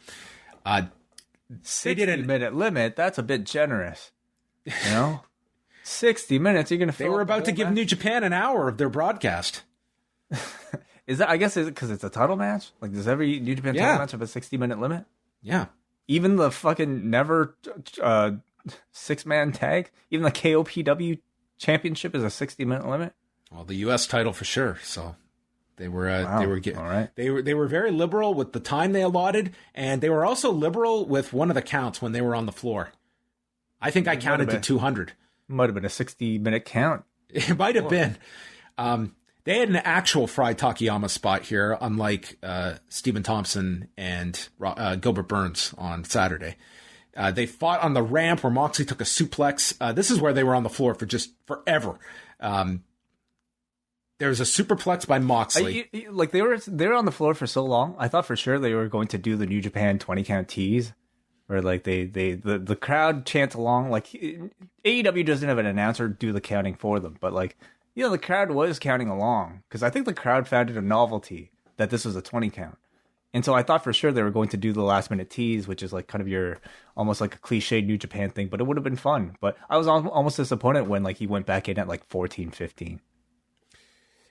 60-minute limit? That's a bit generous. You know? 60 minutes, you're going to fill. They were about to give New Japan an hour of their broadcast. Is it because it's a title match? Like, does every New Japan title match have a 60-minute limit? Yeah. Even the fucking never 6-man tag, even the KOPW championship is a 60-minute limit? Well, the US title for sure. So they were they were very liberal with the time they allotted, and they were also liberal with one of the counts when they were on the floor. I think I counted to 200. Might have been a 60-minute count. It might have been. They had an actual Fry Takayama spot here, unlike Stephen Thompson and Gilbert Burns on Saturday. They fought on the ramp where Moxley took a suplex. This is where they were on the floor for just forever. There was a superplex by Moxley. Like they were on the floor for so long. I thought for sure they were going to do the New Japan 20 count tease. Where like the crowd chants along, like AEW doesn't have an announcer do the counting for them, but like, you know, the crowd was counting along because I think the crowd found it a novelty that this was a 20 count. And so I thought for sure they were going to do the last minute tease, which is like kind of your almost like a cliche New Japan thing, but it would have been fun. But I was almost disappointed when like he went back in at like 14-15.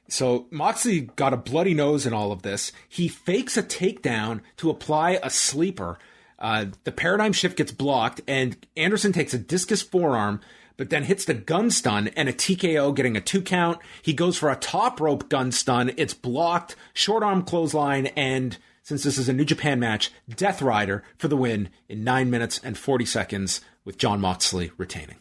So Moxley got a bloody nose in all of this. He fakes a takedown to apply a sleeper. The paradigm shift gets blocked, and Anderson takes a discus forearm, but then hits the gun stun and a TKO, getting a 2 count. He goes for a top rope gun stun. It's blocked, short arm clothesline, and since this is a New Japan match, Death Rider for the win in 9 minutes and 40 seconds with Jon Moxley retaining.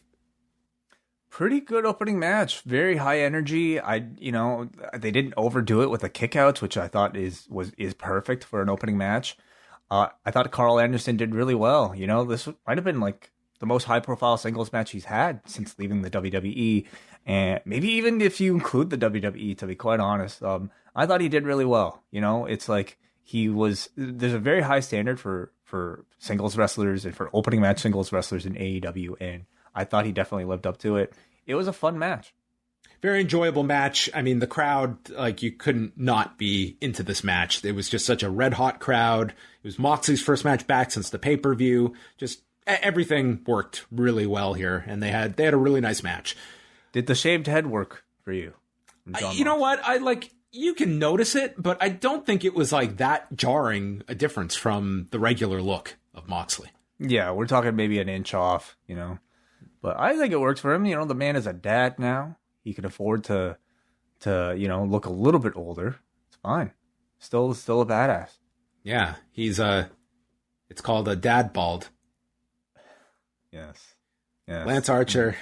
Pretty good opening match. Very high energy. They didn't overdo it with the kickouts, which I thought is perfect for an opening match. I thought Carl Anderson did really well. You know, this might have been like the most high-profile singles match he's had since leaving the WWE, and maybe even if you include the WWE, to be quite honest. I thought he did really well. You know, it's like there's a very high standard for singles wrestlers and for opening match singles wrestlers in AEW, and I thought he definitely lived up to it. It was a fun match. Very enjoyable match. I mean, the crowd, like, you couldn't not be into this match. It was just such a red-hot crowd. It was Moxley's first match back since the pay-per-view. Just everything worked really well here, and they had a really nice match. Did the shaved head work for you? You know what? You can notice it, but I don't think it was like that jarring a difference from the regular look of Moxley. Yeah, we're talking maybe an inch off, you know. But I think it works for him. You know, the man is a dad now. He can afford to look a little bit older. It's fine. Still a badass. Yeah, it's called a dad bald. Yes. Lance Archer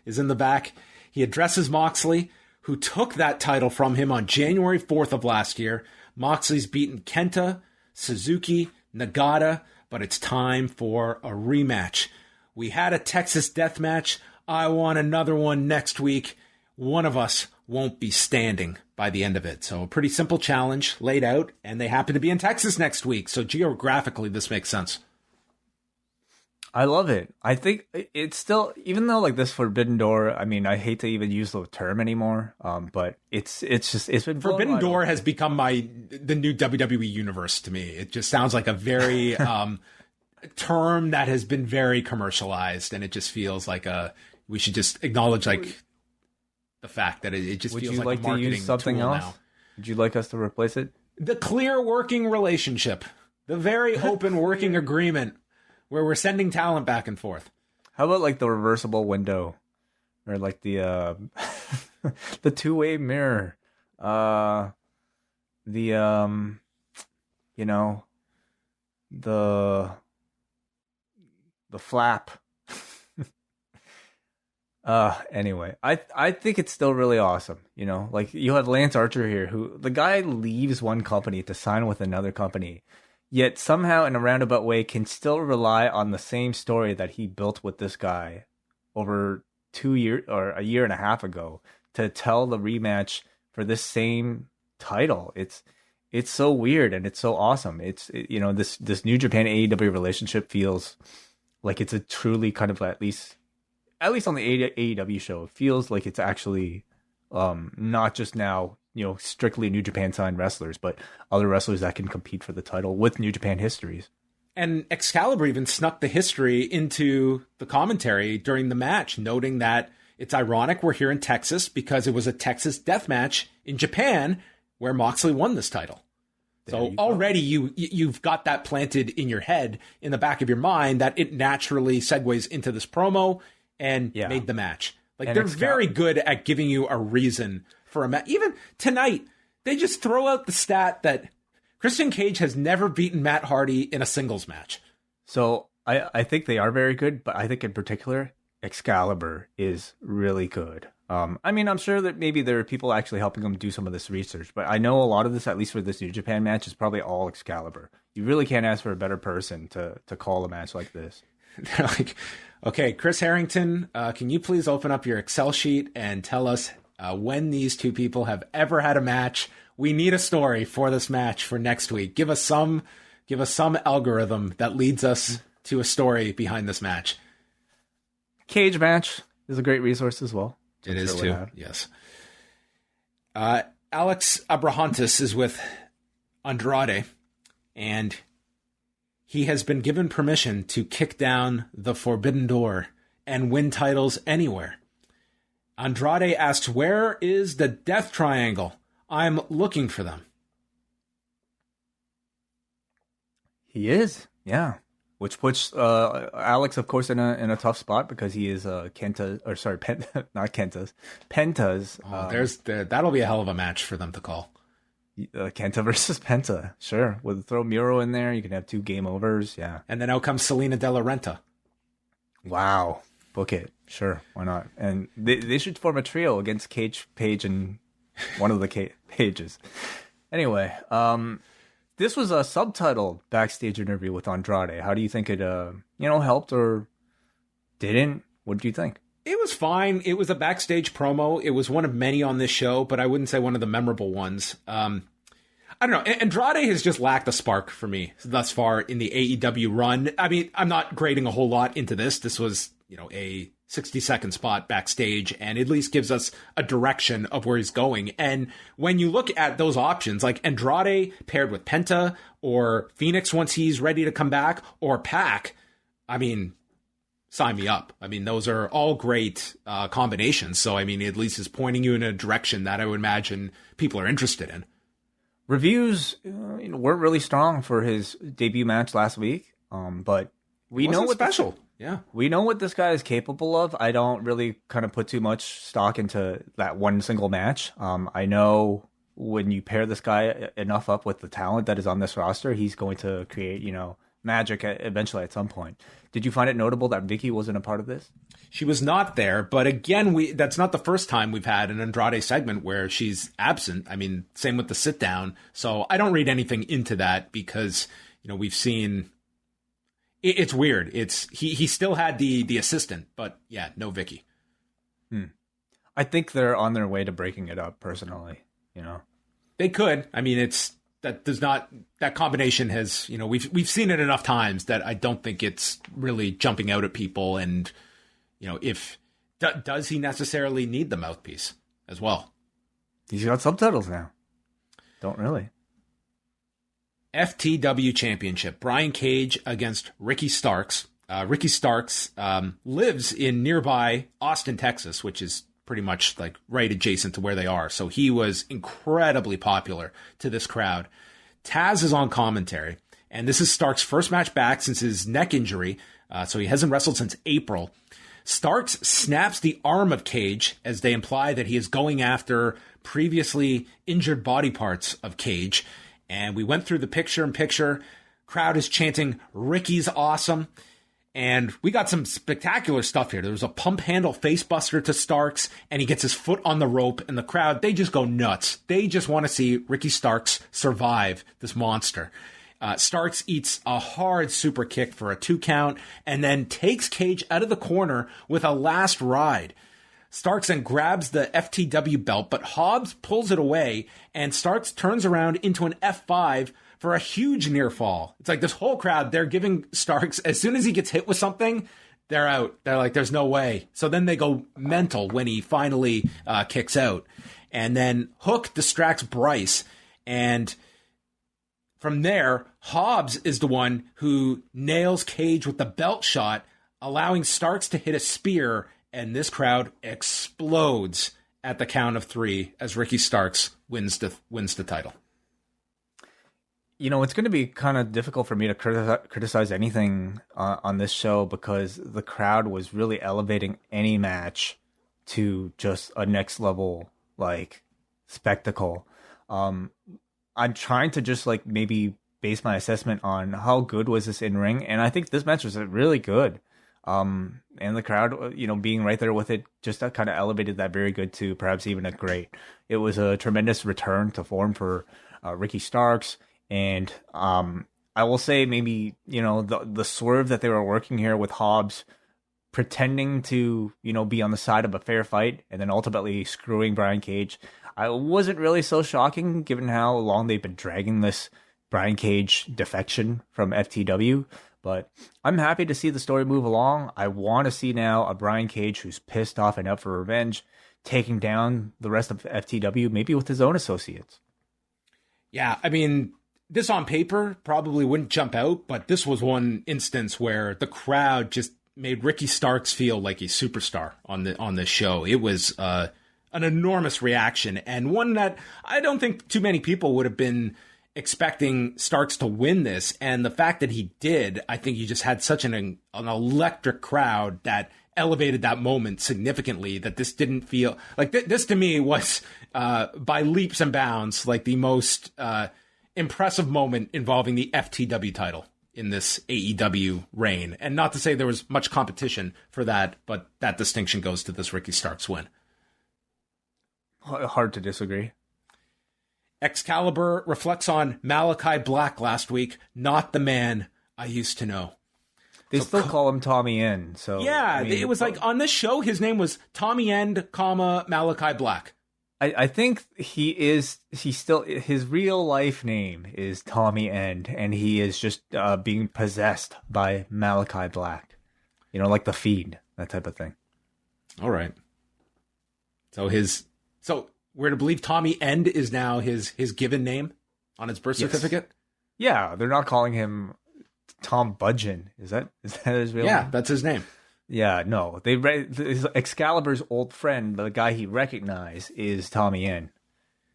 is in the back. He addresses Moxley, who took that title from him on January 4th of last year. Moxley's beaten Kenta, Suzuki, Nagata, but it's time for a rematch. We had a Texas death match. I want another one next week. One of us won't be standing by the end of it. So a pretty simple challenge laid out, and they happen to be in Texas next week. So geographically, this makes sense. I love it. I think it's still, even though like this Forbidden Door, I mean, I hate to even use the term anymore, but it's been Forbidden Door has become the new WWE universe to me. It just sounds like a very term that has been very commercialized, and it just feels like we should just acknowledge like the fact that it just feels like a marketing to use something tool else now. Would you like us to replace it? The clear working relationship, the very open working agreement where we're sending talent back and forth. How about like the reversible window, or like the the two-way mirror, the you know, the flap. Anyway, I think it's still really awesome. You know, like you have Lance Archer here, who the guy leaves one company to sign with another company, yet somehow in a roundabout way can still rely on the same story that he built with this guy over 2 years or a year and a half ago to tell the rematch for this same title. It's so weird and it's so awesome. You know, this New Japan AEW relationship feels like it's a truly kind of at least on the AEW show, it feels like it's actually not just now, you know, strictly New Japan signed wrestlers, but other wrestlers that can compete for the title with New Japan histories. And Excalibur even snuck the history into the commentary during the match, noting that it's ironic we're here in Texas because it was a Texas death match in Japan where Moxley won this title. So already you've got that planted in your head, in the back of your mind, that it naturally segues into this promo and made the match. Like, and they're very good at giving you a reason for a match. Even tonight, they just throw out the stat that Christian Cage has never beaten Matt Hardy in a singles match. So I think they are very good, but I think in particular, Excalibur is really good. I mean, I'm sure that maybe there are people actually helping them do some of this research, but I know a lot of this, at least for this New Japan match, is probably all Excalibur. You really can't ask for a better person to call a match like this. They're like, okay, Chris Harrington, can you please open up your Excel sheet and tell us when these two people have ever had a match? We need a story for this match for next week. Give us some algorithm that leads us to a story behind this match. Cage match is a great resource as well. It is too. Yes. Alex Abrahantes is with Andrade, and he has been given permission to kick down the Forbidden Door and win titles anywhere. Andrade asks, "Where is the Death Triangle? I'm looking for them." He is, yeah. Which puts Alex, of course, in a tough spot because he is Penta's. That'll be a hell of a match for them to call. Kenta versus Penta, sure. We'll throw Miro in there. You can have 2 game overs, yeah. And then out comes Selena De La Renta. Wow, book it, sure, why not? And they should form a trio against Cage, Page, and one of the Pages. Anyway, this was a subtitled backstage interview with Andrade. How do you think it, helped or didn't? What do you think? It was fine. It was a backstage promo. It was one of many on this show, but I wouldn't say one of the memorable ones. I don't know. Andrade has just lacked a spark for me thus far in the AEW run. I mean, I'm not grading a whole lot into this. This was, a 60-second spot backstage, and at least gives us a direction of where he's going. And when you look at those options, like Andrade paired with Penta, or Phoenix once he's ready to come back, or Pac, I mean, sign me up. I mean, those are all great combinations. So, I mean, at least is pointing you in a direction that I would imagine people are interested in. Reviews weren't really strong for his debut match last week, but we know what special. Yeah, we know what this guy is capable of. I don't really kind of put too much stock into that one single match. I know when you pair this guy enough up with the talent that is on this roster, he's going to create, magic eventually at some point. Did you find it notable that Vicky wasn't a part of this? She was not there, but again, that's not the first time we've had an Andrade segment where she's absent. I mean, same with the sit down. So I don't read anything into that because, we've seen it's weird. He still had the assistant, but yeah, no Vicky. I think they're on their way to breaking it up personally, They could. I mean, that combination has, we've seen it enough times that I don't think it's really jumping out at people. And, does he necessarily need the mouthpiece as well? He's got subtitles now. Don't really. FTW Championship. Brian Cage against Ricky Starks. Ricky Starks lives in nearby Austin, Texas, which is pretty much like right adjacent to where they are. So he was incredibly popular to this crowd. Taz is on commentary, and this is Starks' first match back since his neck injury. So he hasn't wrestled since April. Starks snaps the arm of Cage as they imply that he is going after previously injured body parts of Cage. And we went through the picture-in-picture. Crowd is chanting, "Ricky's awesome." And we got some spectacular stuff here. There was a pump handle facebuster to Starks, and he gets his foot on the rope, and the crowd, they just go nuts. They just want to see Ricky Starks survive this monster. Starks eats a hard super kick for a 2 count, and then takes Cage out of the corner with a last ride. Starks then grabs the FTW belt, but Hobbs pulls it away, and Starks turns around into an F5 for a huge near fall. It's like this whole crowd, they're giving Starks, as soon as he gets hit with something, they're out. They're like, there's no way. So then they go mental when he finally kicks out. And then Hook distracts Bryce. And from there, Hobbs is the one who nails Cage with the belt shot, allowing Starks to hit a spear. And this crowd explodes at the count of 3 as Ricky Starks wins the title. It's going to be kind of difficult for me to criticize anything on this show because the crowd was really elevating any match to just a next level, spectacle. I'm trying to just, maybe base my assessment on how good was this in ring. And I think this match was really good. And the crowd, being right there with it, just kind of elevated that very good to perhaps even a great. It was a tremendous return to form for Ricky Starks. And I will say maybe, the swerve that they were working here with Hobbs pretending to, be on the side of a fair fight and then ultimately screwing Brian Cage. I wasn't really so shocking given how long they've been dragging this Brian Cage defection from FTW. But I'm happy to see the story move along. I want to see now a Brian Cage who's pissed off and out for revenge, taking down the rest of FTW, maybe with his own associates. Yeah, I mean, this on paper probably wouldn't jump out, but this was one instance where the crowd just made Ricky Starks feel like a superstar on this show. It was an enormous reaction, and one that I don't think too many people would have been expecting Starks to win this. And the fact that he did, I think you just had such an electric crowd that elevated that moment significantly, that this didn't feel like this to me was by leaps and bounds like the most impressive moment involving the FTW title in this AEW reign. And not to say there was much competition for that, but that distinction goes to this Ricky Starks win. Hard to disagree. Excalibur reflects on Malachi Black last week, not the man I used to know. They still call him Tommy End. So yeah, it was like on this show, his name was Tommy End, Malachi Black. I think he's still, his real life name is Tommy End, and he is just being possessed by Malachi Black. Like the Fiend, that type of thing. All right. So we're to believe Tommy End is now his given name on his birth certificate? Yeah, they're not calling him Tom Budgeon. Is that his real name? Yeah, that's his name. Yeah, no. Excalibur's old friend, the guy he recognized, is Tommy End.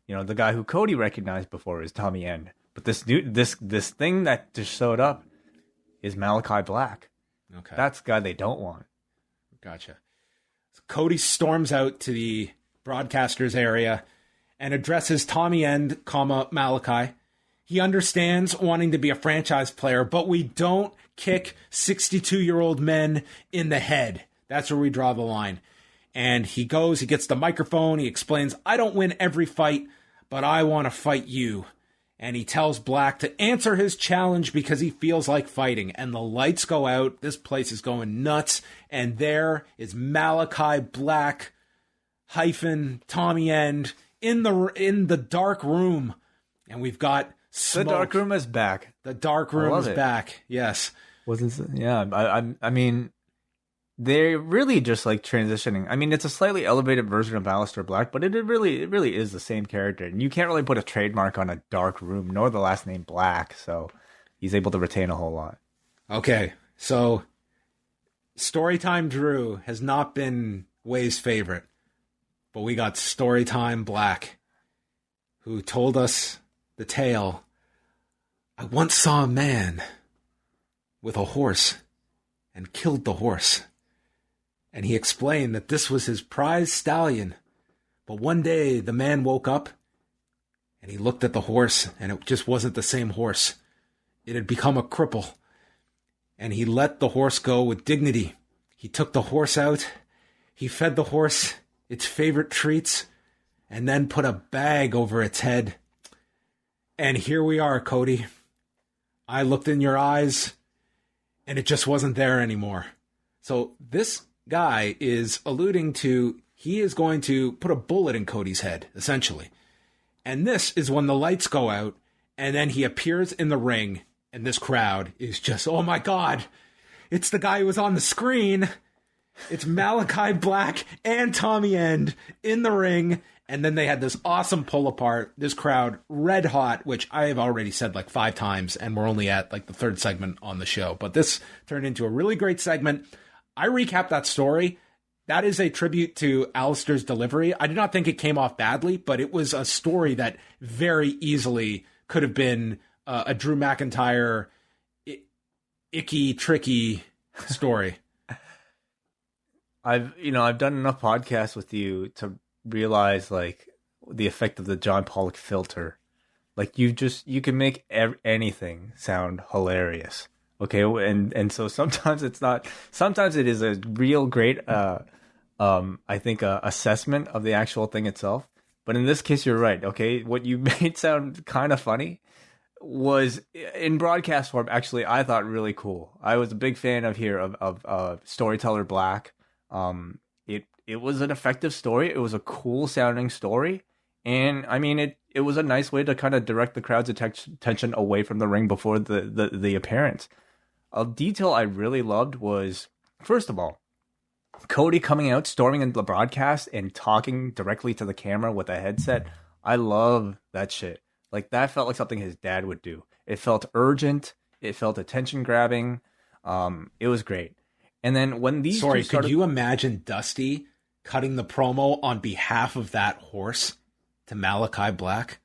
The guy who Cody recognized before is Tommy End. But this thing that just showed up is Malachi Black. Okay. That's the guy they don't want. Gotcha. So Cody storms out to the broadcaster's area and addresses Tommy End, Malachi. He understands wanting to be a franchise player, but we don't kick 62-year-old men in the head. That's where we draw the line. And he gets the microphone, he explains, I don't win every fight, but I want to fight you. And he tells Black to answer his challenge because he feels like fighting. And the lights go out. This place is going nuts. And there is Malachi Black - Tommy End in the dark room. And we've got smoke. The dark room is back. The dark room is back. Yes. I mean, they're really just like transitioning. I mean, it's a slightly elevated version of Aleister Black, but it really is the same character. And you can't really put a trademark on a dark room, nor the last name Black. So he's able to retain a whole lot. Okay, so Storytime Drew has not been Way's favorite, but we got Storytime Black, who told us the tale. I once saw a man with a horse and killed the horse. And he explained that this was his prize stallion. But one day the man woke up and he looked at the horse and it just wasn't the same horse. It had become a cripple. And he let the horse go with dignity. He took the horse out. He fed the horse its favorite treats and then put a bag over its head. And here we are, Cody. I looked in your eyes and it just wasn't there anymore. So this guy is alluding to he is going to put a bullet in Cody's head, essentially. And this is when the lights go out, and then he appears in the ring, and this crowd is just, oh my God, it's the guy who was on the screen. It's Malachi Black and Tommy End in the ring, and then they had this awesome pull apart, this crowd red hot, which I have already said like 5 times, and we're only at like the 3rd segment on the show. But this turned into a really great segment. I recapped that story. That is a tribute to Aleister's delivery. I did not think it came off badly, but it was a story that very easily could have been a Drew McIntyre icky, tricky story. I've done enough podcasts with you to realize like the effect of the John Pollock filter. Like you can make anything sound hilarious. Okay, and so sometimes it's not. Sometimes it is a real great, I think, assessment of the actual thing itself. But in this case, you're right. Okay, what you made sound kind of funny was in broadcast form. Actually, I thought really cool. I was a big fan of Storyteller Black. It was an effective story. It was a cool sounding story, and I mean it was a nice way to kind of direct the crowd's attention away from the ring before the appearance. A detail I really loved was, first of all, Cody coming out, storming into the broadcast and talking directly to the camera with a headset. I love that shit. Like, that felt like something his dad would do. It felt urgent. It felt attention grabbing. It was great. And then when these could you imagine Dusty cutting the promo on behalf of that horse to Malachi Black?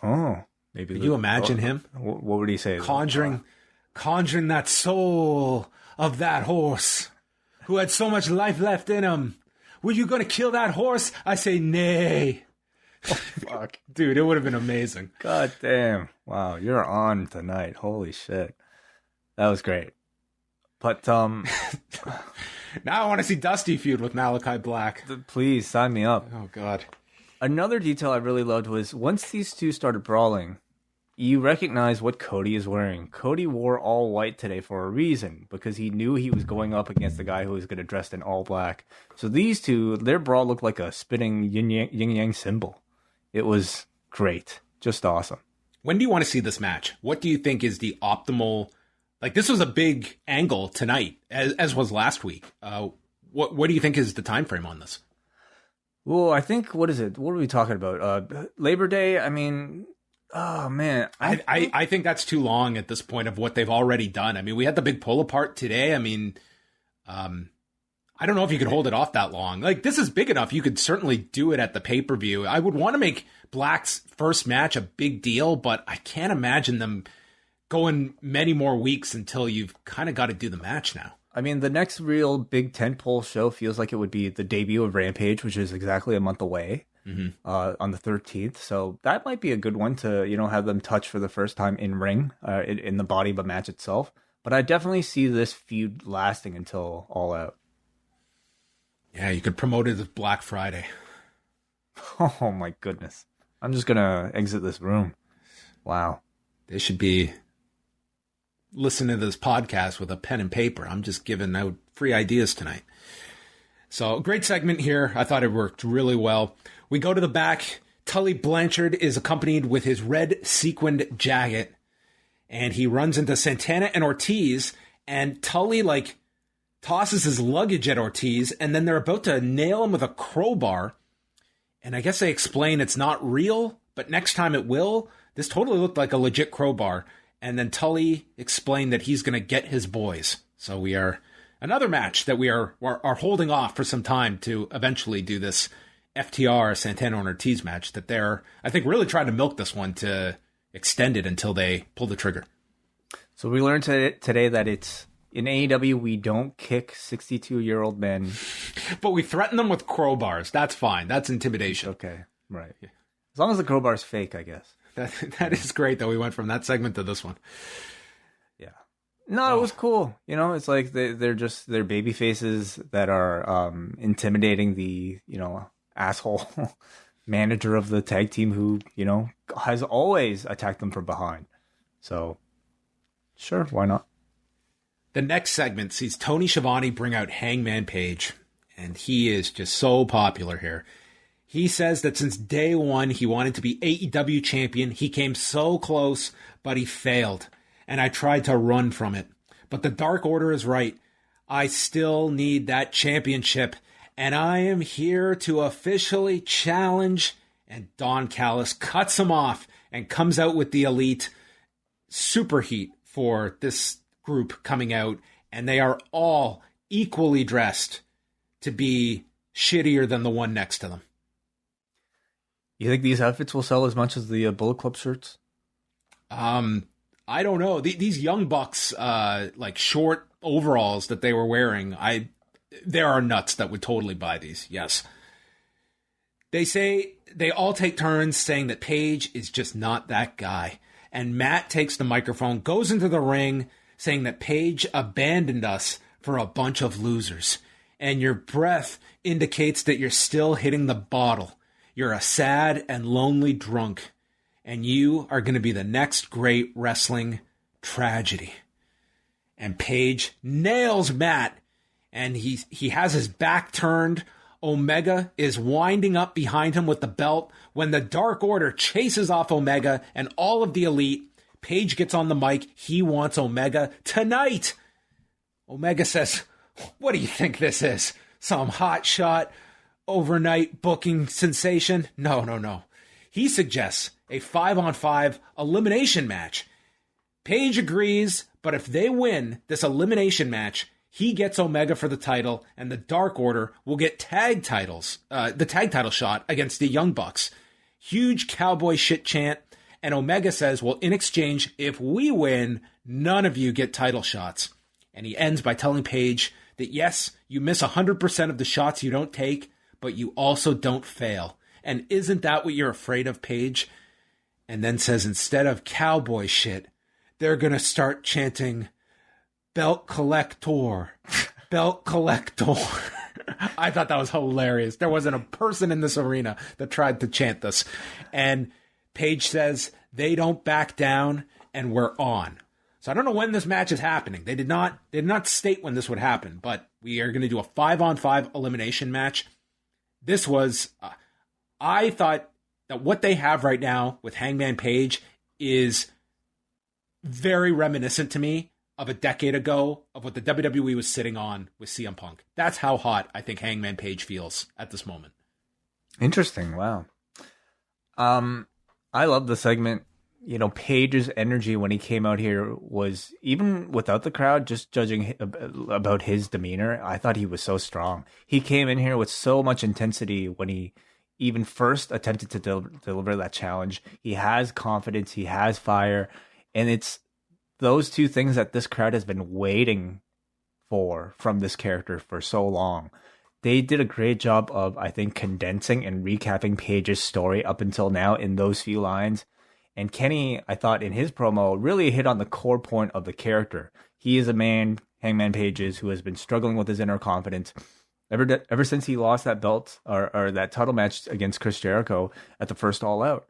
Oh, maybe. Could you imagine him? What would he say? Conjuring that soul of that horse who had so much life left in him. Were you going to kill that horse? I say nay. Oh, fuck. Dude, it would have been amazing. God damn. Wow, you're on tonight. Holy shit. That was great. But now I want to see Dusty feud with Malachi Black. Please sign me up. Oh, God. Another detail I really loved was once these two started brawling, you recognize what Cody is wearing. Cody wore all white today for a reason, because he knew he was going up against the guy who was going to dress in all black. So these two, their brawl looked like a spinning yin-yang symbol. It was great. Just awesome. When do you want to see this match? What do you think is the optimal... Like, this was a big angle tonight, as was last week. What do you think is the time frame on this? Well, I think, what is it? What are we talking about? Labor Day? I mean... Oh, man. I think that's too long at this point of what they've already done. I mean, we had the big pull apart today. I mean, I don't know if you could hold it off that long. Like, this is big enough. You could certainly do it at the pay-per-view. I would want to make Black's first match a big deal, but I can't imagine them going many more weeks until you've kind of got to do the match now. I mean, the next real big tentpole show feels like it would be the debut of Rampage, which is exactly a month away on the 13th. So that might be a good one to, have them touch for the first time in ring, in the body of a match itself. But I definitely see this feud lasting until All Out. Yeah, you could promote it as Black Friday. Oh my goodness. I'm just going to exit this room. Wow. They should be listening to this podcast with a pen and paper. I'm just giving out free ideas tonight. So, great segment here. I thought it worked really well. We go to the back. Tully Blanchard is accompanied with his red sequined jacket, and he runs into Santana and Ortiz, and Tully, tosses his luggage at Ortiz, and then they're about to nail him with a crowbar, and I guess they explain it's not real, but next time it will. This totally looked like a legit crowbar, and then Tully explained that he's going to get his boys. So we are another match that we are holding off for some time to eventually do this FTR Santana and Ortiz match that they're, I think, really trying to milk this one to extend it until they pull the trigger. So we learned today that it's in AEW, we don't kick 62-year-old men. But we threaten them with crowbars. That's fine. That's intimidation. Okay, right. As long as the crowbar's fake, I guess. That is great that we went from that segment to this one. Yeah. No, It was cool. It's like they're baby faces that are intimidating the, asshole manager of the tag team who, has always attacked them from behind. So, sure, why not? The next segment sees Tony Schiavone bring out Hangman Page, and he is just so popular here. He says that since day one, he wanted to be AEW champion. He came so close, but he failed, and I tried to run from it. But the Dark Order is right. I still need that championship, and I am here to officially challenge. And Don Callis cuts him off and comes out with the Elite. Super heat for this group coming out, and they are all equally dressed to be shittier than the one next to them. You think these outfits will sell as much as the Bullet Club shirts? I don't know. These Young Bucks, short overalls that they were wearing, there are nuts that would totally buy these. Yes. They say they all take turns saying that Paige is just not that guy. And Matt takes the microphone, goes into the ring, saying that Paige abandoned us for a bunch of losers. And your breath indicates that you're still hitting the bottle. You're a sad and lonely drunk, and you are going to be the next great wrestling tragedy. And Paige nails Matt, and he has his back turned. Omega is winding up behind him with the belt when the Dark Order chases off Omega and all of the Elite. Paige gets on the mic. He wants Omega tonight. Omega says, "What do you think this is? Some hot shot overnight booking sensation?" No. He suggests a 5-on-5 elimination match. Paige agrees, but if they win this elimination match, he gets Omega for the title, and the Dark Order will get tag titles, the tag title shot against the Young Bucks. Huge cowboy shit chant, and Omega says, well, in exchange, if we win, none of you get title shots. And he ends by telling Paige that yes, you miss 100% of the shots you don't take, but you also don't fail. And isn't that what you're afraid of, Paige? And then says instead of cowboy shit, they're going to start chanting, "Belt collector, belt collector." I thought that was hilarious. There wasn't a person in this arena that tried to chant this. And Paige says they don't back down and we're on. So I don't know when this match is happening. They did not state when this would happen, but we are going to do a 5-on-5 elimination match. This was, I thought that what they have right now with Hangman Page is very reminiscent to me of a decade ago of what the WWE was sitting on with CM Punk. That's how hot I think Hangman Page feels at this moment. Interesting. Wow. I love the segment. Page's energy when he came out here was, even without the crowd, just judging about his demeanor, I thought he was so strong. He came in here with so much intensity when he even first attempted to deliver that challenge. He has confidence, he has fire, and it's those two things that this crowd has been waiting from this character for so long. They did a great job of, I think, condensing and recapping Paige's story up until now in those few lines. And Kenny, I thought in his promo, really hit on the core point of the character. He is a man, Hangman Page is, who has been struggling with his inner confidence ever since he lost that belt or that title match against Chris Jericho at the first All Out.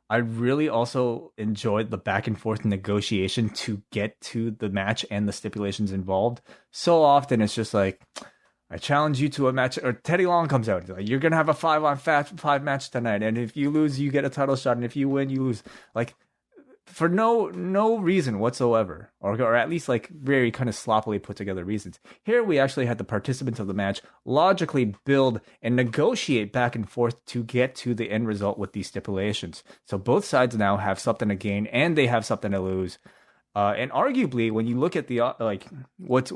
I really also enjoyed the back and forth negotiation to get to the match and the stipulations involved. So often it's just like, I challenge you to a match, or Teddy Long comes out, like, you're going to have a 5-on-5 match tonight, and if you lose, you get a title shot, and if you win, you lose. Like, for no reason whatsoever, or at least like very kind of sloppily put together reasons. Here we actually had the participants of the match logically build and negotiate back and forth to get to the end result with these stipulations. So both sides now have something to gain, and they have something to lose. And arguably, when you look at the what's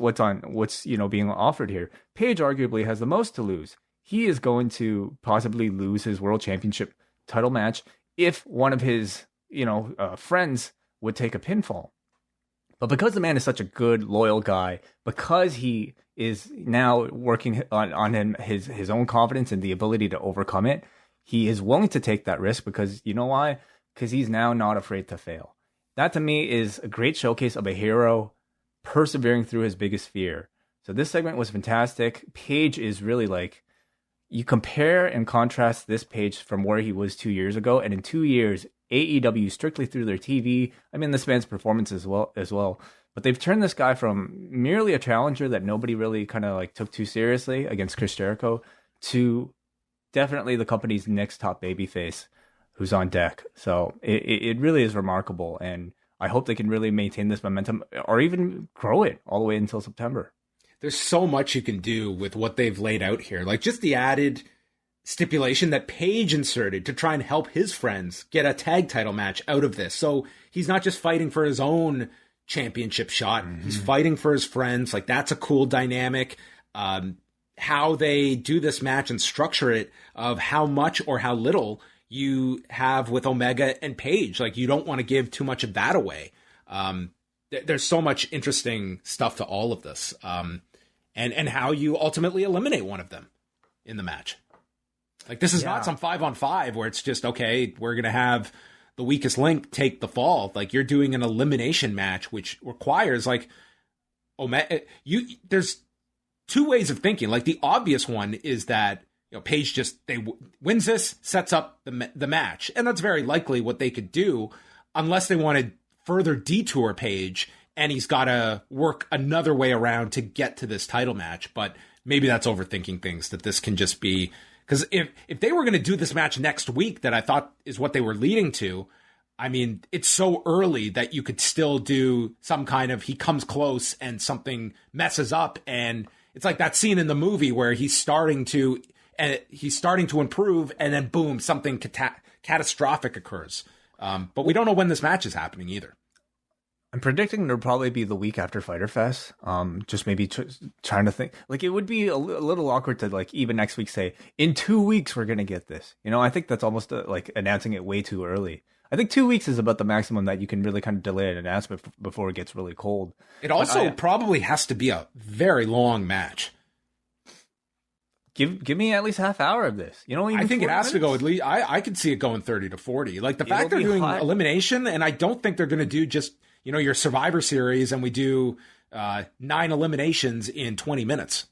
being offered here, Page arguably has the most to lose. He is going to possibly lose his world championship title match if one of his friends would take a pinfall. But because the man is such a good, loyal guy, because he is now working on his own confidence and the ability to overcome it, he is willing to take that risk because you know why? Because he's now not afraid to fail. That to me is a great showcase of a hero persevering through his biggest fear. So this segment was fantastic. Page is really like, you compare and contrast this Page from where he was 2 years ago, and in 2 years, AEW strictly through their TV, I mean this man's performance as well, but they've turned this guy from merely a challenger that nobody really kind of like took too seriously against Chris Jericho to definitely the company's next top babyface who's on deck. So it really is remarkable, and I hope they can really maintain this momentum or even grow it all the way until September. There's so much you can do with what they've laid out here. Like just the added stipulation that Page inserted to try and help his friends get a tag title match out of this. So he's not just fighting for his own championship shot. Mm-hmm. He's fighting for his friends. Like that's a cool dynamic. How they do this match and structure it, of how much or how little you have with Omega and Page. Like you don't want to give too much of that away. There's so much interesting stuff to all of this. And how you ultimately eliminate one of them in the match. Like this is not some 5-on-5 where it's just, okay, we're going to have the weakest link take the fall. Like you're doing an elimination match, which requires like Omega. There's two ways of thinking. Like the obvious one is that, Page just wins this, sets up the match. And that's very likely what they could do unless they wanted further detour Page and he's got to work another way around to get to this title match. But maybe that's overthinking things, that this can just be, because if they were going to do this match next week, that I thought is what they were leading to, I mean, it's so early that you could still do some kind of, he comes close and something messes up. And it's like that scene in the movie where he's starting to improve, and then boom, something catastrophic occurs. But we don't know when this match is happening either. I'm predicting it'll probably be the week after Fyter Fest. Just maybe trying to think. Like, it would be a little awkward to, like, even next week say, in 2 weeks we're going to get this. I think that's almost like announcing it way too early. I think 2 weeks is about the maximum that you can really kind of delay an announcement before it gets really cold. It also probably has to be a very long match. Give me at least half hour of this. I think it has to go at least. I could see it going 30 to 40. Like the fact they're doing elimination, and I don't think they're going to do just your Survivor Series, and we do 9 eliminations in 20 minutes.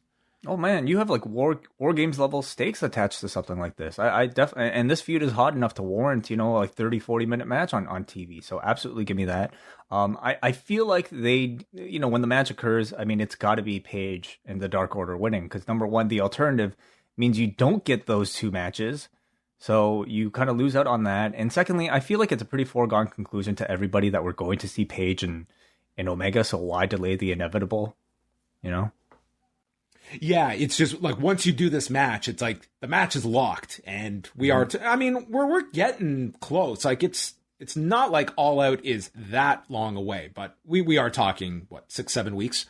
Oh man, you have like war games level stakes attached to something like this. I definitely, and this feud is hot enough to warrant like 30-40 minute match on TV. So absolutely give me that. I feel like they, when the match occurs, I mean, it's got to be Page and the Dark Order winning, because number one, the alternative means you don't get those 2 matches. So you kind of lose out on that. And secondly, I feel like it's a pretty foregone conclusion to everybody that we're going to see Page and Omega. So why delay the inevitable, Yeah, it's just like once you do this match, it's like the match is locked, and we are. We're getting close. Like it's not like All Out is that long away, but we are talking 6-7 weeks.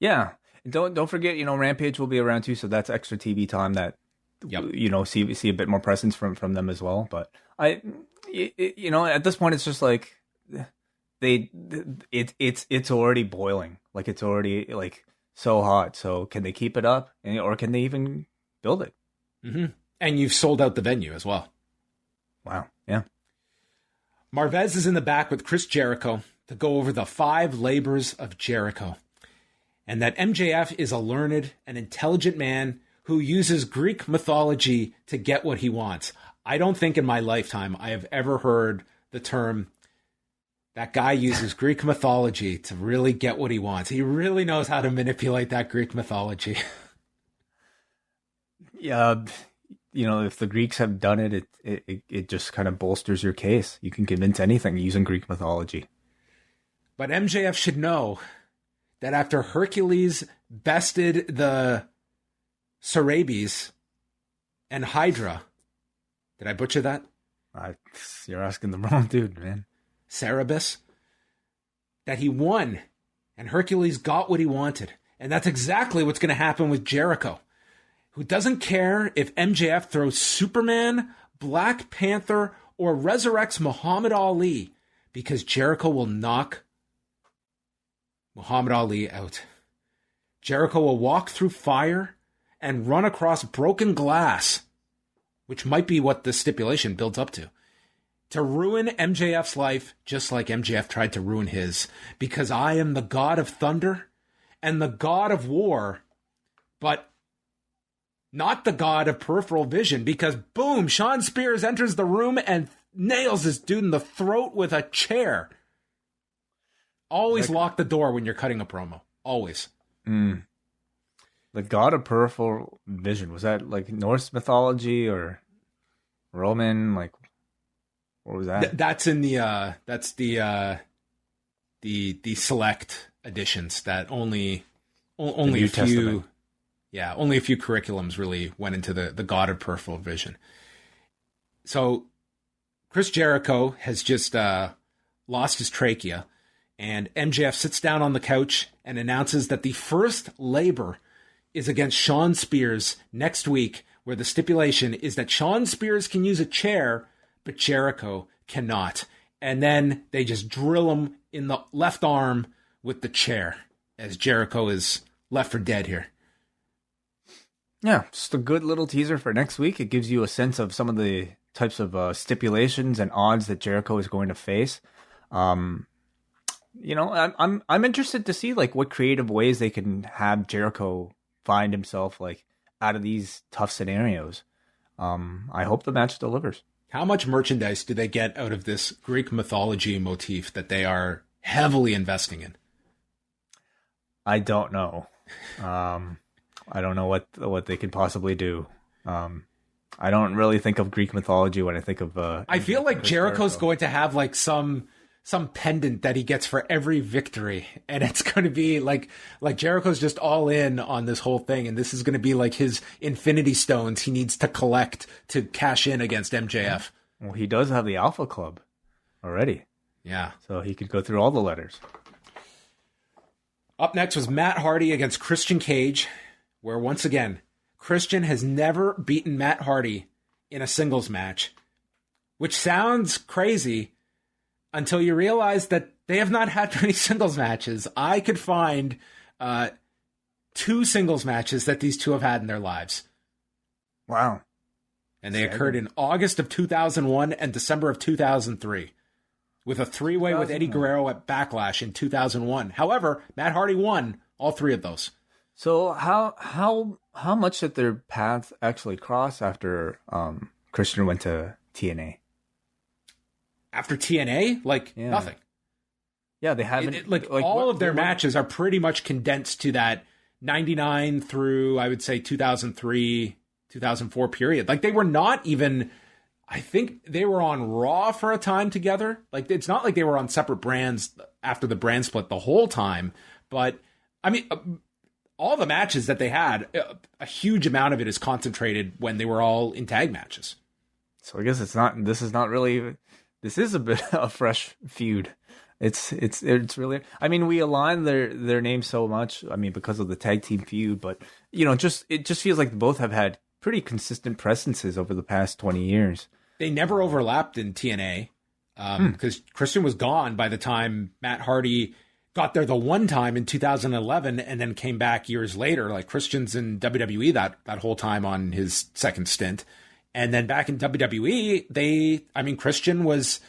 Yeah, don't forget, Rampage will be around too, so that's extra TV time that see a bit more presence from them as well. But at this point, it's just like it's already boiling. Like it's already like. so hot. So can they keep it up, or can they even build it? Mm-hmm. And you've sold out the venue as well. Wow. Yeah. Marvez is in the back with Chris Jericho to go over the 5 labors of Jericho. And that MJF is a learned and intelligent man who uses Greek mythology to get what he wants. I don't think in my lifetime I have ever heard the term, that guy uses Greek mythology to really get what he wants. He really knows how to manipulate that Greek mythology. Yeah. If the Greeks have done it, it just kind of bolsters your case. You can convince anything using Greek mythology. But MJF should know that after Hercules bested the Cerabes and Hydra, did I butcher that? You're asking the wrong dude, man. Cerberus, that he won, and Hercules got what he wanted. And that's exactly what's going to happen with Jericho, who doesn't care if MJF throws Superman, Black Panther, or resurrects Muhammad Ali, because Jericho will knock Muhammad Ali out. Jericho will walk through fire and run across broken glass, which might be what the stipulation builds up to ruin MJF's life, just like MJF tried to ruin his, because I am the god of thunder and the god of war, but not the god of peripheral vision, because boom, Sean Spears enters the room and nails this dude in the throat with a chair. Always lock the door when you're cutting a promo. Always. The god of peripheral vision, was that like Norse mythology or Roman? Like, what was that? That's in the that's the select editions that only a few Testament. Yeah, only a few curriculums really went into the god of peripheral vision. So Chris Jericho has just lost his trachea, and MJF sits down on the couch and announces that the first labor is against Sean Spears next week, where the stipulation is that Sean Spears can use a chair, but Jericho cannot. And then they just drill him in the left arm with the chair, as Jericho is left for dead here. Yeah, just a good little teaser for next week. It gives you a sense of some of the types of stipulations and odds that Jericho is going to face. I'm interested to see like what creative ways they can have Jericho find himself like out of these tough scenarios. I hope the match delivers. How much merchandise do they get out of this Greek mythology motif that they are heavily investing in? I don't know. I don't know what they could possibly do. I don't really think of Greek mythology when I think of. I feel like Jericho's going to have like some pendant that he gets for every victory, and it's going to be like Jericho's just all in on this whole thing, and this is going to be like his Infinity Stones he needs to collect to cash in against MJF. Well, he does have the Alpha Club already. Yeah, so he could go through all the letters. Up next was Matt Hardy against Christian Cage, where once again Christian has never beaten Matt Hardy in a singles match, which sounds crazy until you realize that they have not had many singles matches. I could find 2 singles matches that these two have had in their lives. Wow. And they occurred in August of 2001 and December of 2003, with a 3-way with Eddie Guerrero at Backlash in 2001. However, Matt Hardy won all 3 of those. So how much did their paths actually cross after Christian went to TNA? After TNA, nothing. Yeah, they haven't. All of their matches are pretty much condensed to that 99 through, I would say, 2003, 2004 period. Like, they were not even, I think they were on Raw for a time together. Like, it's not like they were on separate brands after the brand split the whole time. But, I mean, all the matches that they had, a huge amount of it is concentrated when they were all in tag matches. So I guess this is a bit of a fresh feud. It's really, I mean, we align their names so much, I mean, because of the tag team feud, but it just feels like both have had pretty consistent presences over the past 20 years. They never overlapped in TNA because Christian was gone by the time Matt Hardy got there the one time in 2011 and then came back years later. Like Christian's in WWE that whole time on his second stint. And then back in WWE, Christian was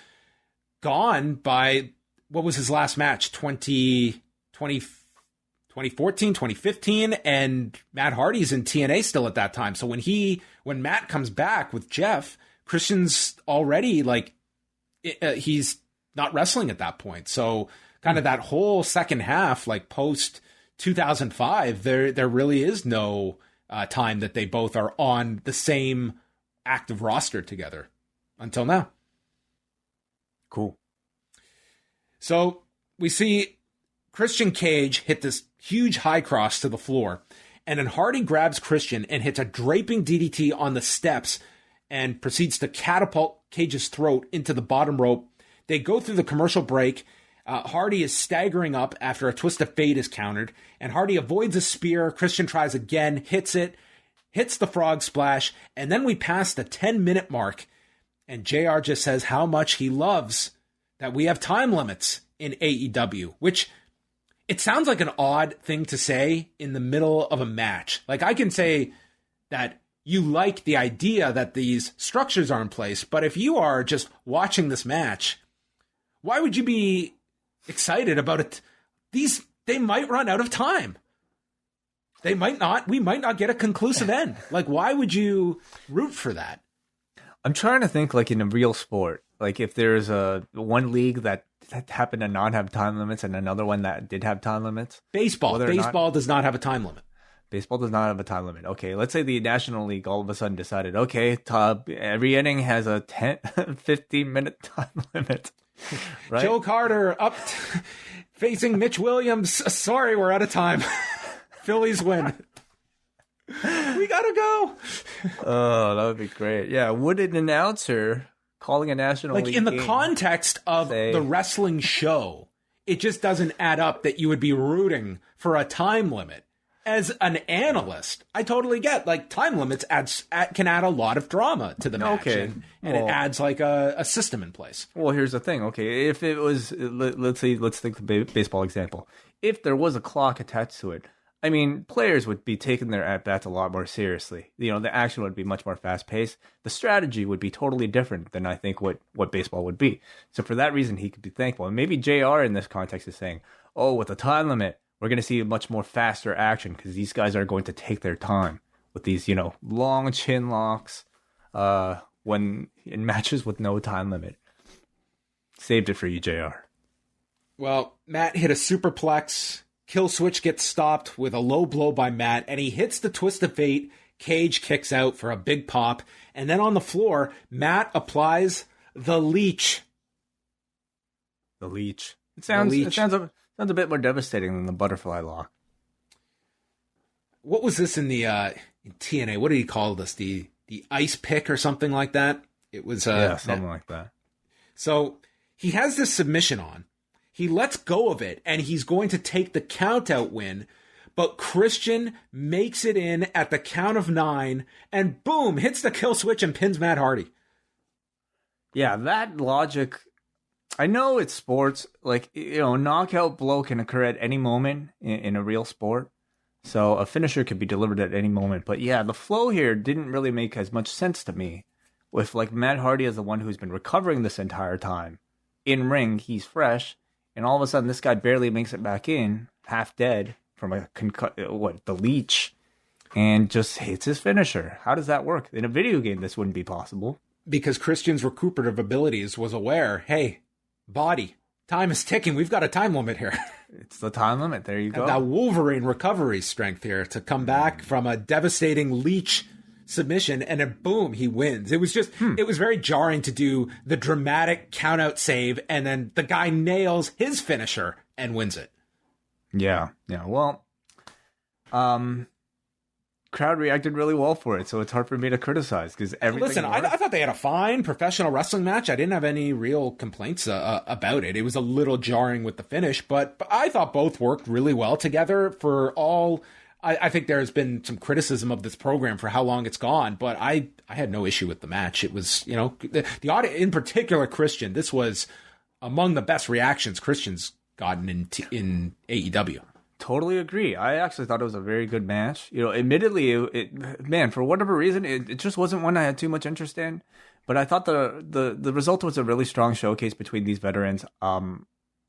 gone by, what was his last match? 2014, 2015, and Matt Hardy's in TNA still at that time. So when Matt comes back with Jeff, Christian's already he's not wrestling at that point. So kind of that whole second half, like post 2005, there really is no time that they both are on the same active roster together until now. Cool. So we see Christian Cage hit this huge high cross to the floor, and then Hardy grabs Christian and hits a draping DDT on the steps and proceeds to catapult Cage's throat into the bottom rope. They go through the commercial break. Hardy is staggering up after a twist of fate is countered, and Hardy avoids a spear. Christian tries again, hits the frog splash, and then we pass the 10-minute mark, and JR just says how much he loves that we have time limits in AEW, which it sounds like an odd thing to say in the middle of a match. Like, I can say that you like the idea that these structures are in place, but if you are just watching this match, why would you be excited about it? They might run out of time. They might not. We might not get a conclusive end. Like, why would you root for that? I'm trying to think, like, in a real sport, like if there's one league that happened to not have time limits and another one that did have time limits. Baseball does not have a time limit. Baseball does not have a time limit. Okay, let's say the National League all of a sudden decided, okay, every inning has a 15-minute time limit. Right? Joe Carter facing Mitch Williams. Sorry, we're out of time. Phillies win. We gotta go. Oh, that would be great. Yeah, would an announcer calling a National League in the game context of the wrestling show, it just doesn't add up that you would be rooting for a time limit. As an analyst, I totally get, like, time limits can add a lot of drama to the match, and it adds like a system in place. Well, here's the thing. Okay, if it was, let's think the baseball example. If there was a clock attached to it, I mean, players would be taking their at-bats a lot more seriously. You know, the action would be much more fast-paced. The strategy would be totally different than I think what baseball would be. So for that reason, he could be thankful. And maybe JR in this context is saying, oh, with a time limit, we're going to see much more faster action because these guys are going to take their time with these, long chin locks when in matches with no time limit. Saved it for you, JR. Well, Matt hit a superplex. Kill switch gets stopped with a low blow by Matt, and he hits the twist of fate. Cage kicks out for a big pop. And then on the floor, Matt applies the leech. The leech. It sounds a bit more devastating than the butterfly lock. What was this in the in TNA? What did he call this? The ice pick or something like that? It was something like that. So he has this submission on. He lets go of it, and he's going to take the count-out win, but Christian makes it in at the count of 9, and boom, hits the kill switch and pins Matt Hardy. Yeah, that logic, I know it's sports, like, a knockout blow can occur at any moment in a real sport, so a finisher could be delivered at any moment, but yeah, the flow here didn't really make as much sense to me, with, like, Matt Hardy as the one who's been recovering this entire time. In ring, he's fresh, and all of a sudden, this guy barely makes it back in, half dead from the leech, and just hits his finisher. How does that work? In a video game, this wouldn't be possible. Because Christian's recuperative abilities was aware, hey, body, time is ticking. We've got a time limit here. It's the time limit. There you go. That Wolverine recovery strength here to come back from a devastating leech submission, and then boom, he wins. It was just, it was very jarring to do the dramatic count-out save, and then the guy nails his finisher and wins it. Yeah. Well, crowd reacted really well for it, so it's hard for me to criticize because everything. Listen, I thought they had a fine professional wrestling match. I didn't have any real complaints about it. It was a little jarring with the finish, but I thought both worked really well together for all. I think there's been some criticism of this program for how long it's gone, but I had no issue with the match. It was, the audience, in particular Christian, this was among the best reactions Christian's gotten in AEW. Totally agree. I actually thought it was a very good match. You know, admittedly, man, for whatever reason, it just wasn't one I had too much interest in. But I thought the result was a really strong showcase between these veterans.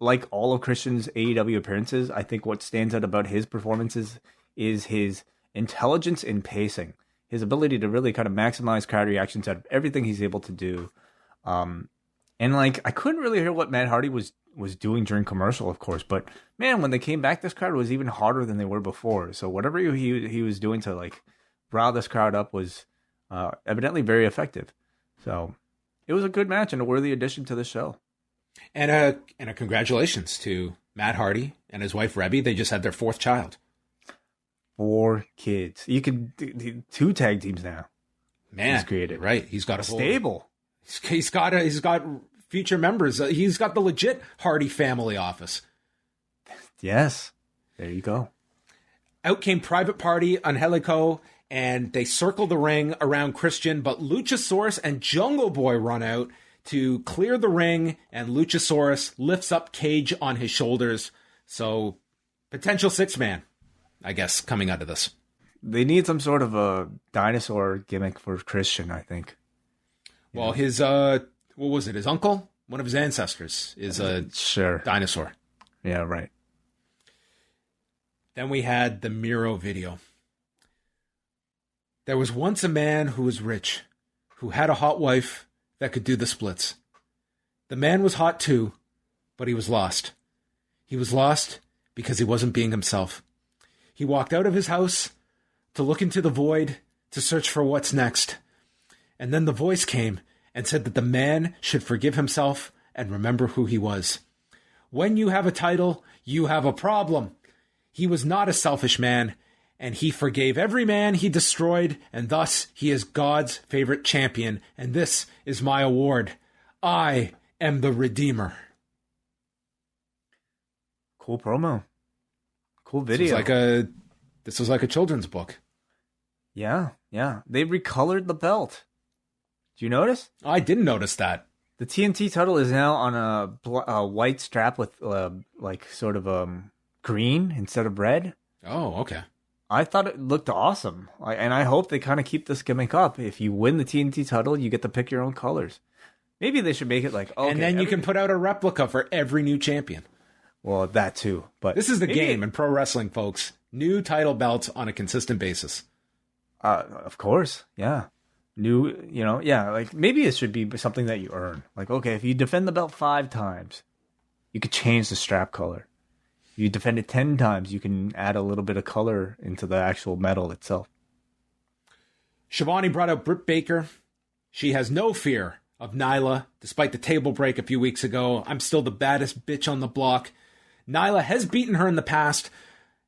Like all of Christian's AEW appearances, I think what stands out about his performances is his intelligence in pacing, his ability to really kind of maximize crowd reactions out of everything he's able to do. And like, I couldn't really hear what Matt Hardy was doing during commercial, of course, but man, when they came back, this crowd was even harder than they were before. So whatever he was doing to like rile this crowd up was evidently very effective. So it was a good match and a worthy addition to the show. And a congratulations to Matt Hardy and his wife Rebby. They just had their 4th child. 4 kids. You can 2 tag teams now. Man, he's created. Right? He's got a stable. He's got future members. He's got the legit Hardy family office. Yes, there you go. Out came Private Party, Angelico, and they circle the ring around Christian, but Luchasaurus and Jungle Boy run out to clear the ring, and Luchasaurus lifts up Cage on his shoulders. So, potential 6-man, I guess, coming out of this. They need some sort of a dinosaur gimmick for Christian, I think. Well, his, what was it, his uncle? One of his ancestors is a dinosaur. Yeah, right. Then we had the Miro video. There was once a man who was rich, who had a hot wife that could do the splits. The man was hot too, but he was lost. He was lost because he wasn't being himself. He walked out of his house to look into the void to search for what's next. And then the voice came and said that the man should forgive himself and remember who he was. When you have a title, you have a problem. He was not a selfish man, and he forgave every man he destroyed, and thus he is God's favorite champion, and this is my award. I am the Redeemer. Cool promo. Cool video. This was like a children's book. Yeah. They recolored the belt. Do you notice? I didn't notice that. The TNT title is now on a white strap with green instead of red. Oh, okay. I thought it looked awesome. And I hope they kind of keep this gimmick up. If you win the TNT title, you get to pick your own colors. Maybe they should make it like, okay, and then you can put out a replica for every new champion. Well, that too. But this is the game in pro wrestling, folks. New title belts on a consistent basis. Of course, yeah. Like maybe it should be something that you earn. Like, okay, if you defend the belt 5 times, you could change the strap color. If you defend it 10 times, you can add a little bit of color into the actual metal itself. Shivani brought out Britt Baker. She has no fear of Nyla, despite the table break a few weeks ago. I'm still the baddest bitch on the block. Nyla has beaten her in the past,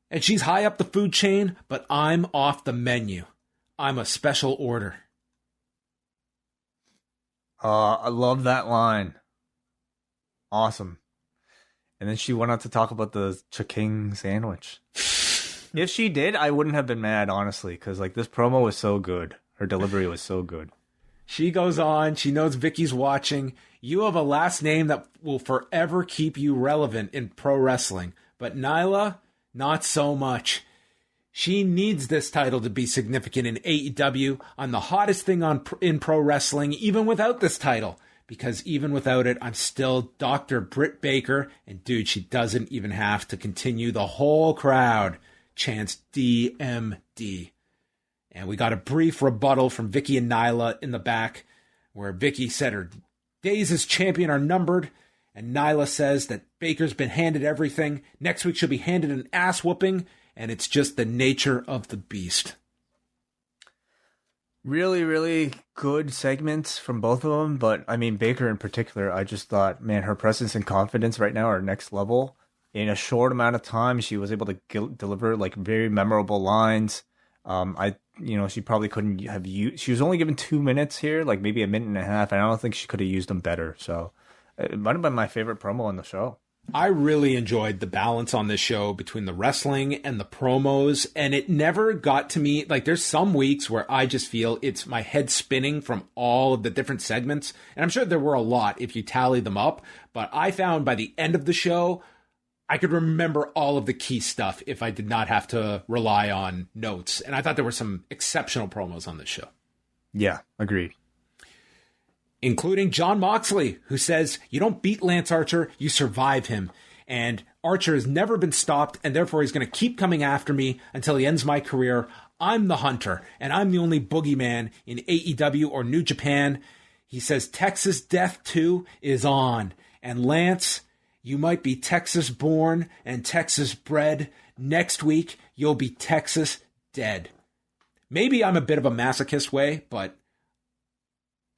and she's high up the food chain, but I'm off the menu. I'm a special order. I love that line. Awesome. And then she went on to talk about the Chiking sandwich. If she did, I wouldn't have been mad, honestly, because like this promo was so good. Her delivery was so good. She goes on. She knows Vicky's watching. You have a last name that will forever keep you relevant in pro wrestling. But Nyla, not so much. She needs this title to be significant in AEW. I'm the hottest thing in pro wrestling, even without this title. Because even without it, I'm still Dr. Britt Baker. And dude, she doesn't even have to continue. The whole crowd chants DMD. And we got a brief rebuttal from Vicky and Nyla in the back, where Vicky said her days as champion are numbered. And Nyla says that Baker's been handed everything. Next week she'll be handed an ass whooping. And it's just the nature of the beast. Really, really good segments from both of them. But, I mean, Baker in particular, I just thought, man, her presence and confidence right now are next level. In a short amount of time, she was able to deliver, like, very memorable lines. She probably couldn't have used... She was only given 2 minutes here, like maybe a minute and a half, and I don't think she could have used them better. So, it might have been my favorite promo on the show. I really enjoyed the balance on this show between the wrestling and the promos, and it never got to me. Like, there's some weeks where I just feel it's my head spinning from all of the different segments, and I'm sure there were a lot if you tally them up, but I found by the end of the show, I could remember all of the key stuff if I did not have to rely on notes. And I thought there were some exceptional promos on this show. Yeah, agreed. Including Jon Moxley, who says, you don't beat Lance Archer, you survive him. And Archer has never been stopped, and therefore he's going to keep coming after me until he ends my career. I'm the Hunter, and I'm the only boogeyman in AEW or New Japan. He says Texas Death 2 is on. And Lance, you might be Texas born and Texas bred. Next week, you'll be Texas dead. Maybe I'm a bit of a masochist way, but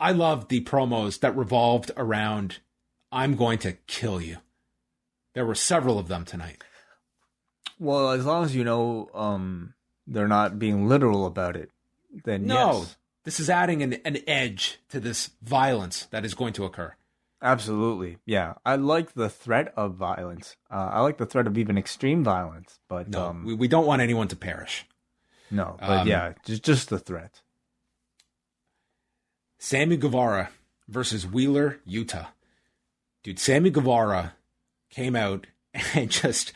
I loved the promos that revolved around, I'm going to kill you. There were several of them tonight. Well, as long as you know they're not being literal about it, then no, yes. This is adding an edge to this violence that is going to occur. Absolutely, yeah. I like the threat of violence. I like the threat of even extreme violence, but no, we don't want anyone to perish. No, but yeah, just the threat. Sammy Guevara versus Wheeler Yuta. Dude, Sammy Guevara came out and just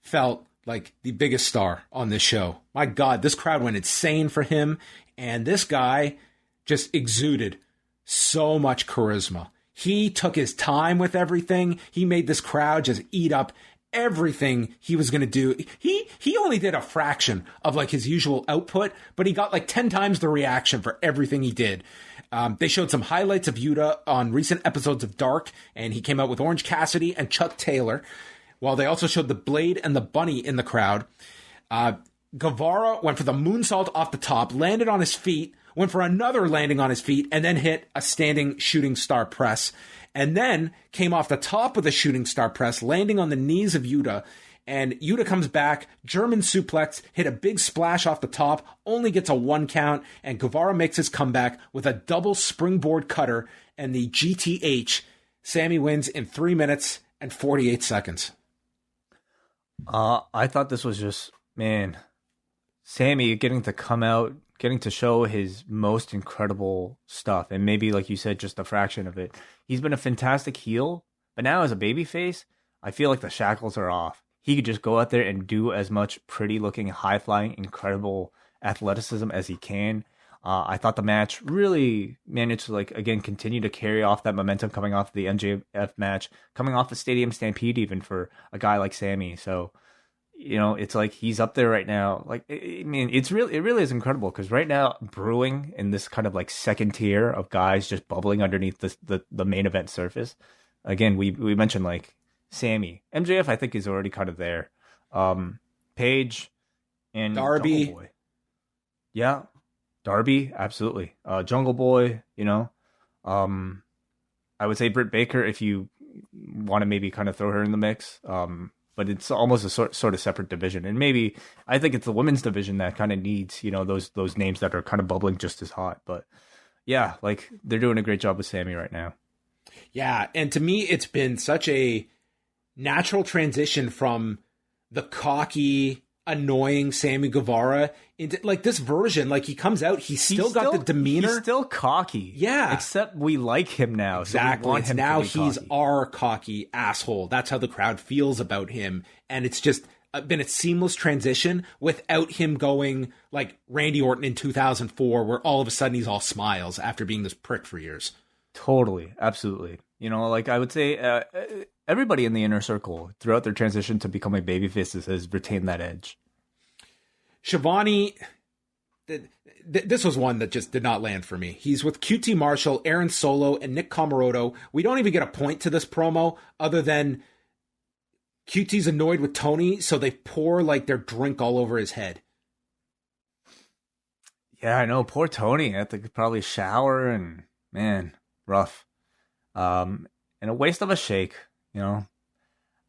felt like the biggest star on this show. My God, this crowd went insane for him, and this guy just exuded so much charisma. He took his time with everything. He made this crowd just eat up everything he was going to do. He only did a fraction of like his usual output, but he got like 10 times the reaction for everything he did. They showed some highlights of Yuta on recent episodes of Dark, and he came out with Orange Cassidy and Chuck Taylor, while they also showed the Blade and the Bunny in the crowd. Guevara went for the moonsault off the top, landed on his feet, went for another landing on his feet, and then hit a standing shooting star press. And then came off the top of the shooting star press, landing on the knees of Yuta. And Yuta comes back, German suplex, hit a big splash off the top, only gets a 1 count, and Guevara makes his comeback with a double springboard cutter and the GTH. Sammy wins in 3 minutes and 48 seconds. I thought this was just, man, Sammy getting to come out, getting to show his most incredible stuff, and maybe, like you said, just a fraction of it. He's been a fantastic heel, but now as a babyface, I feel like the shackles are off. He could just go out there and do as much pretty-looking, high-flying, incredible athleticism as he can. I thought the match really managed to, like, again, continue to carry off that momentum coming off the MJF match, coming off the Stadium Stampede even for a guy like Sammy. So, you know, it's like he's up there right now. Like, I mean, it really is incredible because right now, brewing in this kind of like second tier of guys just bubbling underneath the main event surface. Again, we mentioned like Sammy, MJF. I think is already kind of there. Paige and Darby, Jungle Boy. Yeah, Darby, absolutely. Jungle Boy, you know. I would say Britt Baker if you want to maybe kind of throw her in the mix. But it's almost a sort of separate division. And maybe I think it's the women's division that kind of needs, you know, those names that are kind of bubbling just as hot. But yeah, like they're doing a great job with Sammy right now. Yeah. And to me, it's been such a natural transition from the cocky, annoying Sammy Guevara into like this version. Like he comes out, he's still got the demeanor. He's still cocky. Yeah. Except we like him now. Exactly. So we want him now to be he's cocky. our cocky asshole. That's how the crowd feels about him. And it's just been a seamless transition without him going like Randy Orton in 2004, where all of a sudden he's all smiles after being this prick for years. Totally. Absolutely. You know, like I would say everybody in the inner circle throughout their transition to becoming babyfaces has retained that edge. Shivani, this was one that just did not land for me. He's with QT Marshall, Aaron Solo, and Nick Comoroto. We don't even get a point to this promo other than QT's annoyed with Tony, so they pour like their drink all over his head. Yeah, I know. Poor Tony. I had to probably shower and, man, rough. And a waste of a shake, you know.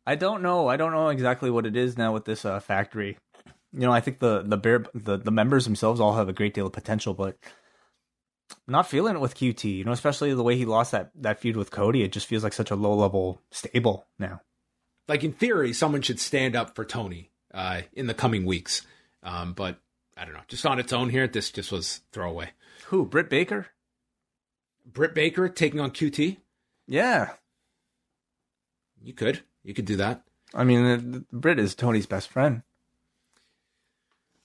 I don't know exactly what it is now with this factory. You know, I think the members themselves all have a great deal of potential, but I'm not feeling it with QT. You know, especially the way he lost that feud with Cody. It just feels like such a low level stable now. Like in theory, someone should stand up for Tony in the coming weeks, but I don't know. Just on its own here, this just was throwaway. Who? Britt Baker? Britt Baker taking on QT? Yeah, You could do that. I mean, the Brit is Tony's best friend.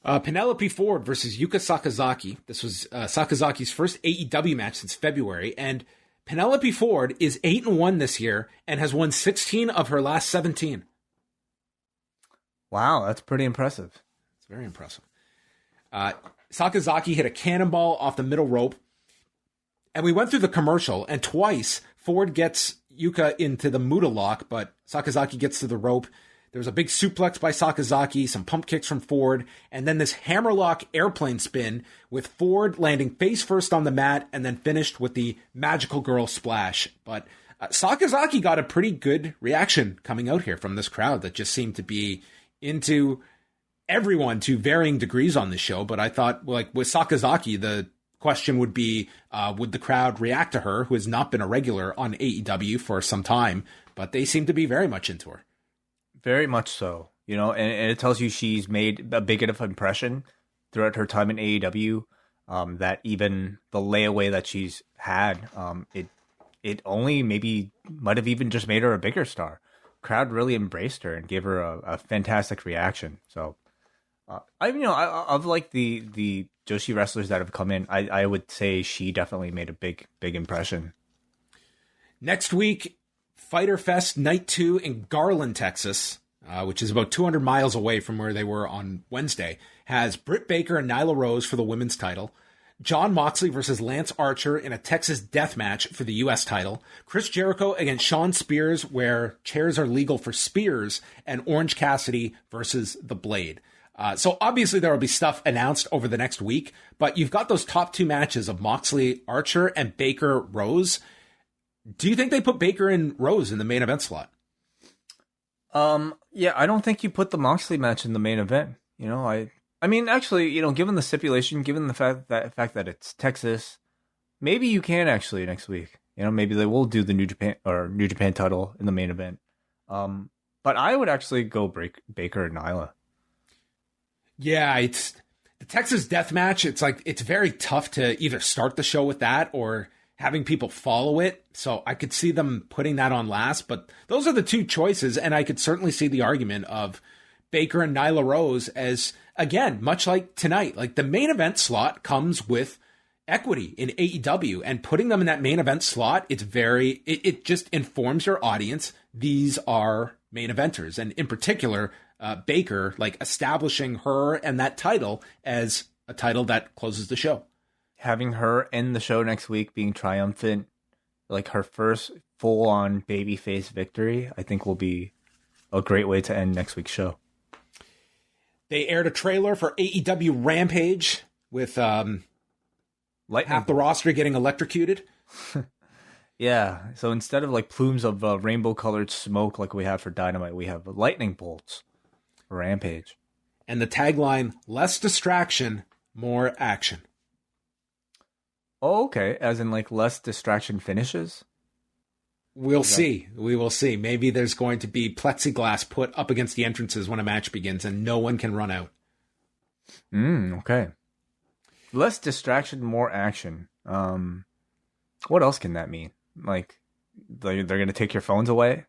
Penelope Ford versus Yuka Sakazaki. This was Sakazaki's first AEW match since February, and Penelope Ford is 8-1 this year and has won 16 of her last 17. Wow, that's pretty impressive. It's very impressive. Sakazaki hit a cannonball off the middle rope, and we went through the commercial, and twice Ford gets Yuka into the Muda lock, but Sakazaki gets to the rope. There was a big suplex by Sakazaki, some pump kicks from Ford, and then this hammerlock airplane spin with Ford landing face first on the mat and then finished with the magical girl splash. But Sakazaki got a pretty good reaction coming out here from this crowd that just seemed to be into everyone to varying degrees on this show. But I thought, like, with Sakazaki, the question would be, would the crowd react to her, who has not been a regular on AEW for some time, but they seem to be very much into her. Very much so, you know, and it tells you she's made a big enough impression throughout her time in AEW that even the layaway that she's had, it only maybe might have even just made her a bigger star. Crowd really embraced her and gave her a fantastic reaction. So, of like the Joshi wrestlers that have come in, I would say she definitely made a big impression. Next week, Fyter Fest Night 2 in Garland, Texas, which is about 200 miles away from where they were on Wednesday, has Britt Baker and Nyla Rose for the women's title, Jon Moxley versus Lance Archer in a Texas death match for the U.S. title, Chris Jericho against Shawn Spears, where chairs are legal for Spears, and Orange Cassidy versus The Blade. So obviously there will be stuff announced over the next week, but you've got those top two matches of Moxley, Archer, and Baker, Rose. Do you think they put Baker and Rose in the main event slot? Yeah, I don't think you put the Moxley match in the main event. You know, I mean, actually, you know, given the stipulation, given the fact that it's Texas, maybe you can actually next week. You know, maybe they will do the New Japan title in the main event. But I would actually go Baker and Nyla. Yeah, it's the Texas death match. It's like, it's very tough to either start the show with that or having people follow it. So I could see them putting that on last, but those are the two choices. And I could certainly see the argument of Baker and Nyla Rose as, again, much like tonight, like the main event slot comes with equity in AEW, and putting them in that main event slot, it just informs your audience. These are main eventers. And in particular, Baker, like establishing her and that title as a title that closes the show. Having her end the show next week being triumphant, like her first full-on babyface victory, I think will be a great way to end next week's show. They aired a trailer for AEW Rampage with half the roster getting electrocuted. Yeah, so instead of like plumes of rainbow-colored smoke like we have for Dynamite, we have lightning bolts for Rampage. And the tagline, less distraction, more action. Oh, okay. As in, like, less distraction finishes? We'll see. We will see. Maybe there's going to be plexiglass put up against the entrances when a match begins and no one can run out. Okay. Less distraction, more action. What else can that mean? Like, they're going to take your phones away?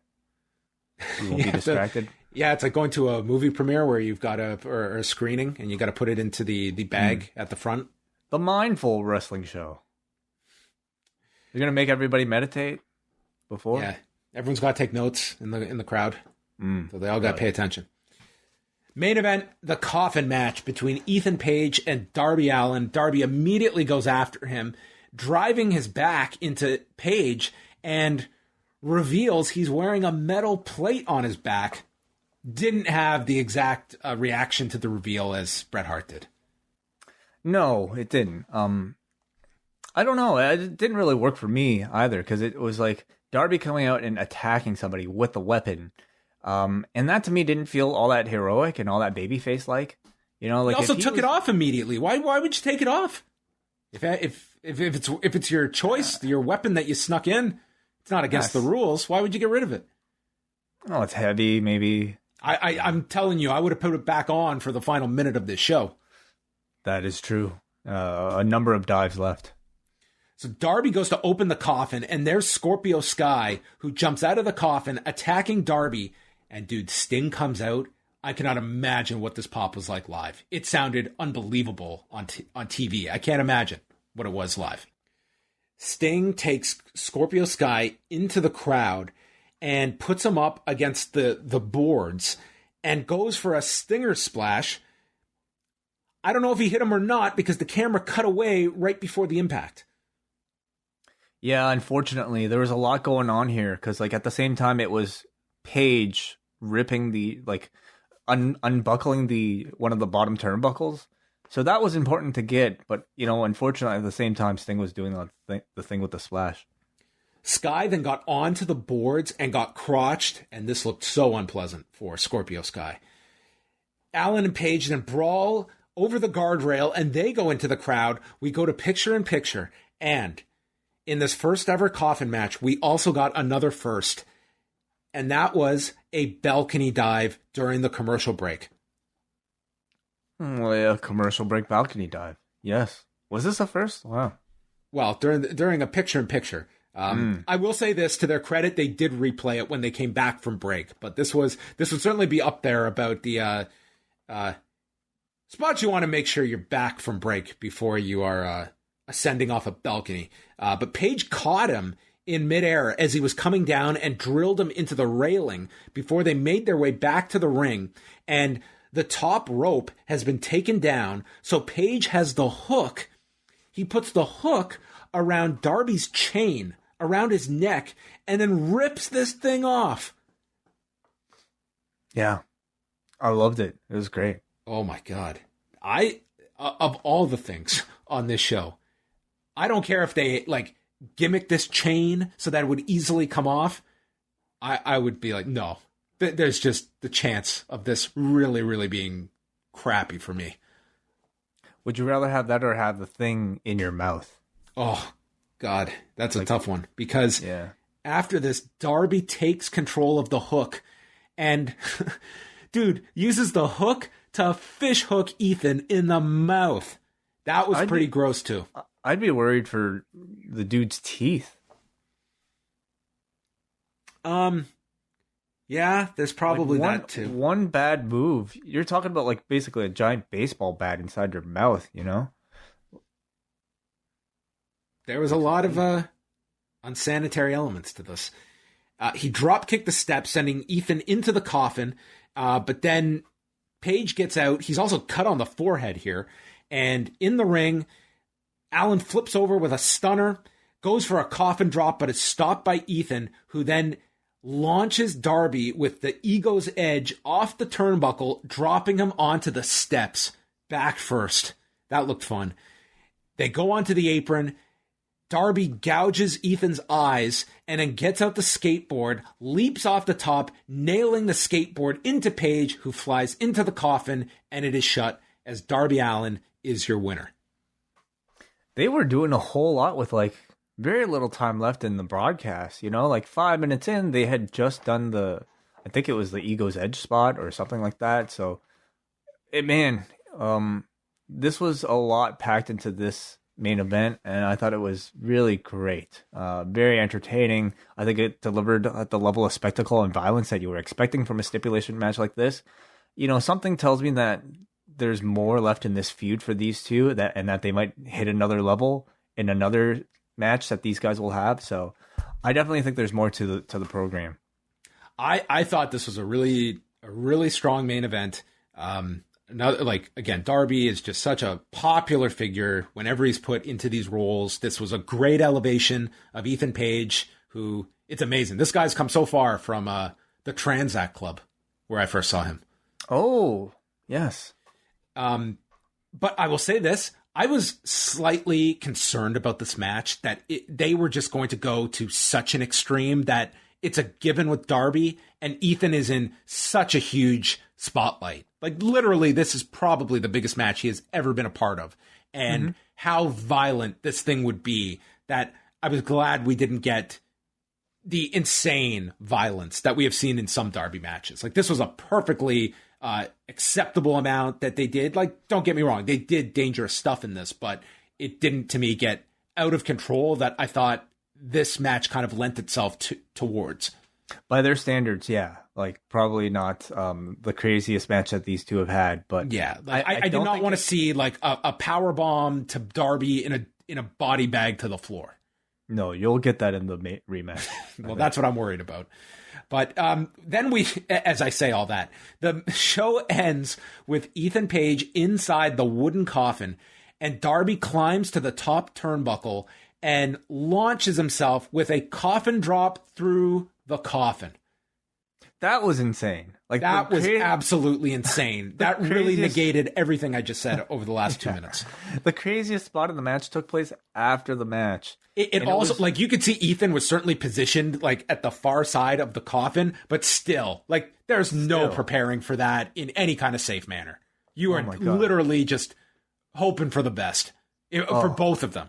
You won't be distracted? It's like going to a movie premiere where you've got or a screening and you got to put it into the bag at the front. The mindful wrestling show. You're gonna make everybody meditate before. Yeah, everyone's got to take notes in the crowd, so they all got to pay attention. Main event: the coffin match between Ethan Page and Darby Allin. Darby immediately goes after him, driving his back into Page, and reveals he's wearing a metal plate on his back. Didn't have the exact reaction to the reveal as Bret Hart did. No, it didn't. I don't know. It didn't really work for me either, because it was like Darby coming out and attacking somebody with the weapon. And that to me didn't feel all that heroic and all that babyface like. You know, like he also took it off immediately. Why would you take it off? If it's your choice, your weapon that you snuck in, it's not against the rules. Why would you get rid of it? Oh, it's heavy, maybe. I'm telling you, I would have put it back on for the final minute of this show. That is true. A number of dives left. So Darby goes to open the coffin, and there's Scorpio Sky, who jumps out of the coffin, attacking Darby. And dude, Sting comes out. I cannot imagine what this pop was like live. It sounded unbelievable on TV. I can't imagine what it was live. Sting takes Scorpio Sky into the crowd and puts him up against the boards and goes for a stinger splash. I don't know if he hit him or not because the camera cut away right before the impact. Yeah, unfortunately, there was a lot going on here because, like, at the same time, it was Paige ripping unbuckling one of the bottom turnbuckles. So that was important to get, but, unfortunately, at the same time, Sting was doing the thing with the splash. Sky then got onto the boards and got crotched, and this looked so unpleasant for Scorpio Sky. Allen and Paige then brawl over the guardrail, and they go into the crowd. We go to picture-in-picture, and in this first ever coffin match, we also got another first, and that was a balcony dive during the commercial break. Well, yeah, commercial break balcony dive. Yes. Was this a first? Wow. Well, during a picture-in-picture. I will say this, to their credit, they did replay it when they came back from break, but this would certainly be up there about the spots you want to make sure you're back from break before you are ascending off a balcony. But Paige caught him in midair as he was coming down and drilled him into the railing before they made their way back to the ring. And the top rope has been taken down, so Paige has the hook. He puts the hook around Darby's chain, around his neck, and then rips this thing off. Yeah. I loved it. It was great. Oh my God. Of all the things on this show, I don't care if they gimmick this chain so that it would easily come off. I would be like, no, there's just the chance of this really, really being crappy for me. Would you rather have that or have the thing in your mouth? Oh, God, that's a tough one because after this, Darby takes control of the hook and, dude, uses the hook to fish hook Ethan in the mouth. That was pretty gross, too. I'd be worried for the dude's teeth. Yeah, there's probably that, too. One bad move. You're talking about, basically a giant baseball bat inside your mouth, There was a lot of unsanitary elements to this. He drop kicked the steps, sending Ethan into the coffin. But then Paige gets out. He's also cut on the forehead here. And in the ring, Allen flips over with a stunner, goes for a coffin drop, but is stopped by Ethan, who then launches Darby with the ego's edge off the turnbuckle, dropping him onto the steps, back first. That looked fun. They go onto the apron. Darby gouges Ethan's eyes and then gets out the skateboard, leaps off the top, nailing the skateboard into Paige, who flies into the coffin, and it is shut as Darby Allin is your winner. They were doing a whole lot with very little time left in the broadcast, 5 minutes in, they had just done I think it was the ego's edge spot or something like that. So, this was a lot packed into this main event, and I thought it was really great. Very entertaining. I think it delivered at the level of spectacle and violence that you were expecting from a stipulation match like this. Something tells me that there's more left in this feud for these two, and that they might hit another level in another match that these guys will have. So I definitely think there's more to the program. I thought this was a really strong main event. Again, Darby is just such a popular figure whenever he's put into these roles. This was a great elevation of Ethan Page, who, it's amazing. This guy's come so far from the Transact Club, where I first saw him. Oh, yes. But I will say this. I was slightly concerned about this match, that they were just going to go to such an extreme that it's a given with Darby, and Ethan is in such a huge spotlight. Literally, this is probably the biggest match he has ever been a part of. And how violent this thing would be, that I was glad we didn't get the insane violence that we have seen in some Darby matches. This was a perfectly acceptable amount that they did. Don't get me wrong, they did dangerous stuff in this, but it didn't, to me, get out of control that I thought this match kind of lent itself towards. By their standards, yeah. Like, probably not the craziest match that these two have had, but yeah, like, I do not want to see like a power bomb to Darby in a body bag to the floor. No, you'll get that in the rematch. Well, that's what I'm worried about. But then as I say all that, the show ends with Ethan Page inside the wooden coffin, and Darby climbs to the top turnbuckle and launches himself with a coffin drop through the coffin. That was insane. Like, that was absolutely insane. That really negated everything I just said over the last 2 minutes. The craziest spot of the match took place after the match. It also, like, you could see Ethan was certainly positioned, like, at the far side of the coffin, but still, like, there's no preparing for that in any kind of safe manner. You are literally just hoping for the best for both of them.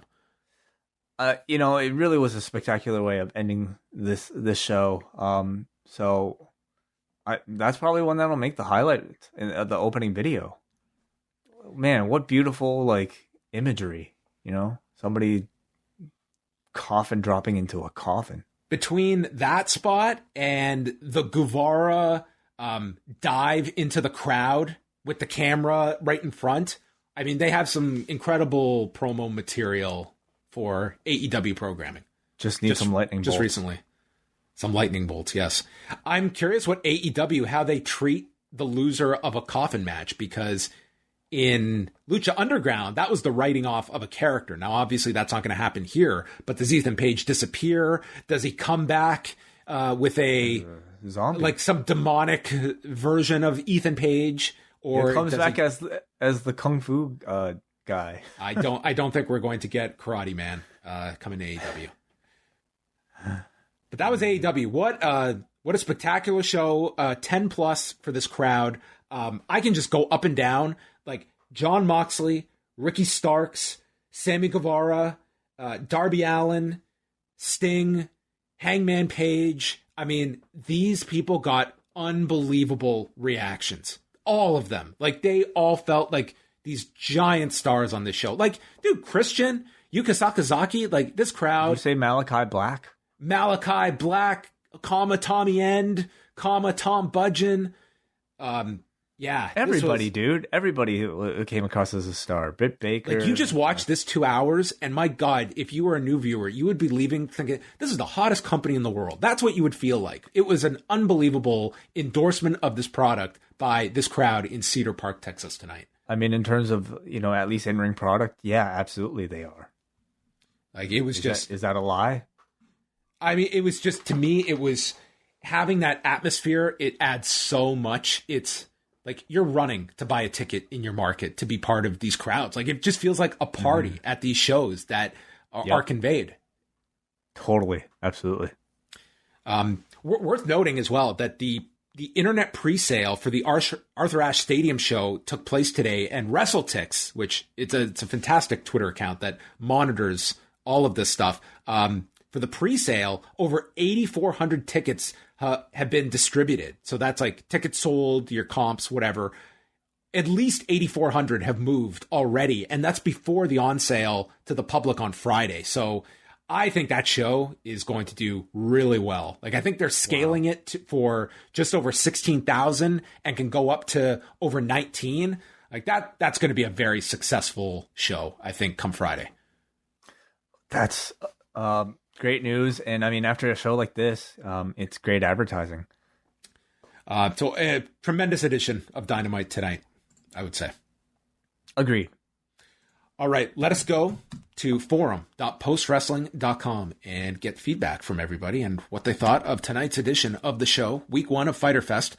You know, it really was a spectacular way of ending this show. So that's probably one that'll make the highlight in the opening video. Man, what beautiful, like, imagery, you know? Somebody coffin dropping into a coffin. Between that spot and the Guevara dive into the crowd with the camera right in front, I mean, they have some incredible promo material for AEW programming. Just some lightning bolts. Just recently. Some lightning bolts, yes. I'm curious what AEW, how they treat the loser of a coffin match, because in Lucha Underground, that was the writing off of a character. Now, obviously, that's not going to happen here, but does Ethan Page disappear? Does he come back with a zombie, like some demonic version of Ethan Page? Or he comes back as the Kung Fu guy? I don't think we're going to get Karate Man coming to AEW. But that was AEW. What a spectacular show. 10 plus for this crowd. I can just go up and down, like Jon Moxley, Ricky Starks, Sammy Guevara, Darby Allin, Sting, Hangman Page. I mean, these people got unbelievable reactions. All of them. Like, they all felt like these giant stars on this show. Like, dude, Christian, Yuka Sakazaki, like, this crowd. Did you say Malachi Black? Malachi Black, comma Tommy End, comma Tom Budgeon. Yeah. Everybody, dude. Everybody who came across as a star. Britt Baker. Like, you just watched this 2 hours, and my God, if you were a new viewer, you would be leaving thinking, this is the hottest company in the world. That's what you would feel like. It was an unbelievable endorsement of this product by this crowd in Cedar Park, Texas tonight. I mean, in terms of, you know, at least in-ring product, yeah, absolutely they are. Like, it was is that a lie? I mean, it was just, to me, it was having that atmosphere. It adds so much. It's like you're running to buy a ticket in your market to be part of these crowds. Like, it just feels like a party at these shows that are conveyed. Totally. Absolutely. Worth noting as well that the internet pre-sale for the Arthur Ashe Stadium show took place today, and WrestleTix, which it's a fantastic Twitter account that monitors all of this stuff. For the pre-sale, over 8,400 tickets have been distributed. So that's like tickets sold, your comps, whatever. At least 8,400 have moved already, and that's before the on-sale to the public on Friday. So I think that show is going to do really well. Like, I think they're scaling it for just over 16,000 and can go up to over 19. Like, that's going to be a very successful show, I think, come Friday. That's great news. And I mean, after a show like this, it's great advertising. So a tremendous edition of Dynamite tonight, I would say. Agreed. All right, let us go to forum.postwrestling.com and get feedback from everybody and what they thought of tonight's edition of the show, week 1 of Fyter Fest.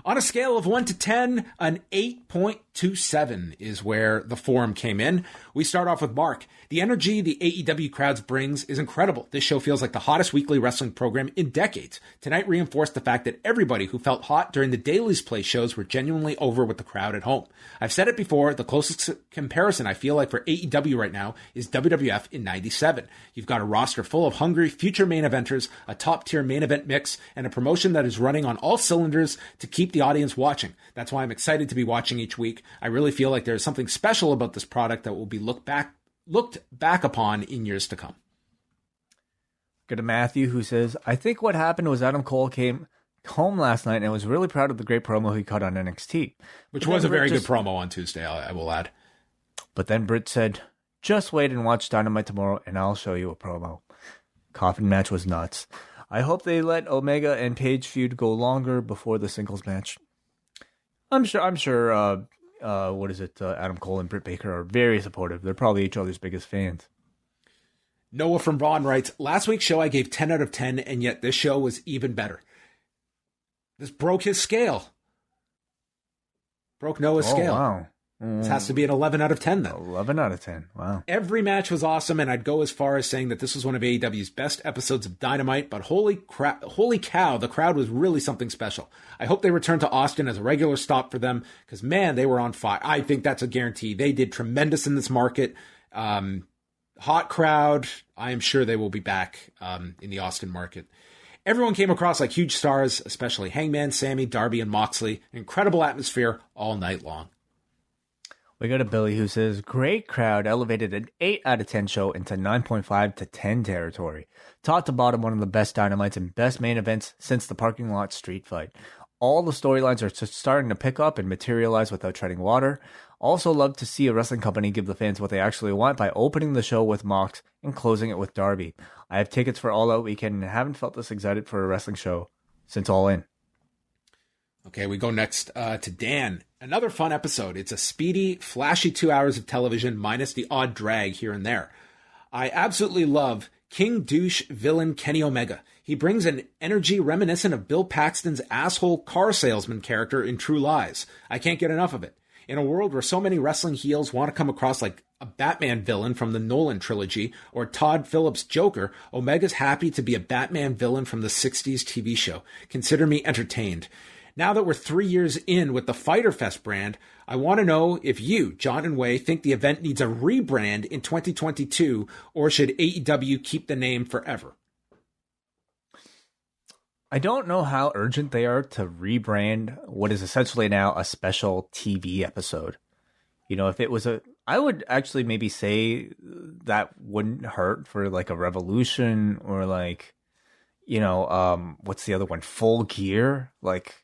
On a scale of 1 to 10, an 8.27 is where the forum came in. We start off with Mark. The energy the AEW crowds brings is incredible. This show feels like the hottest weekly wrestling program in decades. Tonight reinforced the fact that everybody who felt hot during the Daily's Place shows were genuinely over with the crowd at home. I've said it before, the closest comparison I feel like for AEW right now is WWF in 97. You've got a roster full of hungry future main eventers, a top-tier main event mix, and a promotion that is running on all cylinders to keep the audience watching. That's why I'm excited to be watching each week. I really feel like there's something special about this product that will be looked back upon in years to come. Go to Matthew, who says, I think what happened was Adam Cole came home last night and was really proud of the great promo he cut on NXT. Which was a very good promo on Tuesday, I will add. But then Britt said, just wait and watch Dynamite tomorrow and I'll show you a promo. Coffin match was nuts. I hope they let Omega and Paige feud go longer before the singles match. I'm sure Adam Cole and Britt Baker are very supportive. They're probably each other's biggest fans. Noah from Vaughn writes, last week's show I gave 10 out of 10, and yet this show was even better. This broke his scale. Broke Noah's scale. Wow. This has to be an 11 out of 10 then. 11 out of 10. Wow. Every match was awesome, and I'd go as far as saying that this was one of AEW's best episodes of Dynamite, but holy cow, the crowd was really something special. I hope they return to Austin as a regular stop for them, because, man, they were on fire. I think that's a guarantee. They did tremendous in this market. Hot crowd. I am sure they will be back in the Austin market. Everyone came across like huge stars, especially Hangman, Sammy, Darby, and Moxley. Incredible atmosphere all night long. We got a Billy who says, great crowd, elevated an 8 out of 10 show into 9.5 to 10 territory. Top to bottom, one of the best Dynamites and best main events since the parking lot street fight. All the storylines are just starting to pick up and materialize without treading water. Also love to see a wrestling company give the fans what they actually want by opening the show with Mox and closing it with Darby. I have tickets for All Out Weekend and haven't felt this excited for a wrestling show since All In. Okay, we go next to Dan. Another fun episode. It's a speedy, flashy 2 hours of television minus the odd drag here and there. I absolutely love King Douche villain Kenny Omega. He brings an energy reminiscent of Bill Paxton's asshole car salesman character in True Lies. I can't get enough of it. In a world where so many wrestling heels want to come across like a Batman villain from the Nolan trilogy or Todd Phillips' Joker, Omega's happy to be a Batman villain from the 60s TV show. Consider me entertained. Now that we're 3 years in with the Fyter Fest brand, I want to know if you, John and Wei, think the event needs a rebrand in 2022, or should AEW keep the name forever? I don't know how urgent they are to rebrand what is essentially now a special TV episode. You know, if it was I would actually maybe say that wouldn't hurt for like a Revolution or like, you know, what's the other one? Full Gear. Like,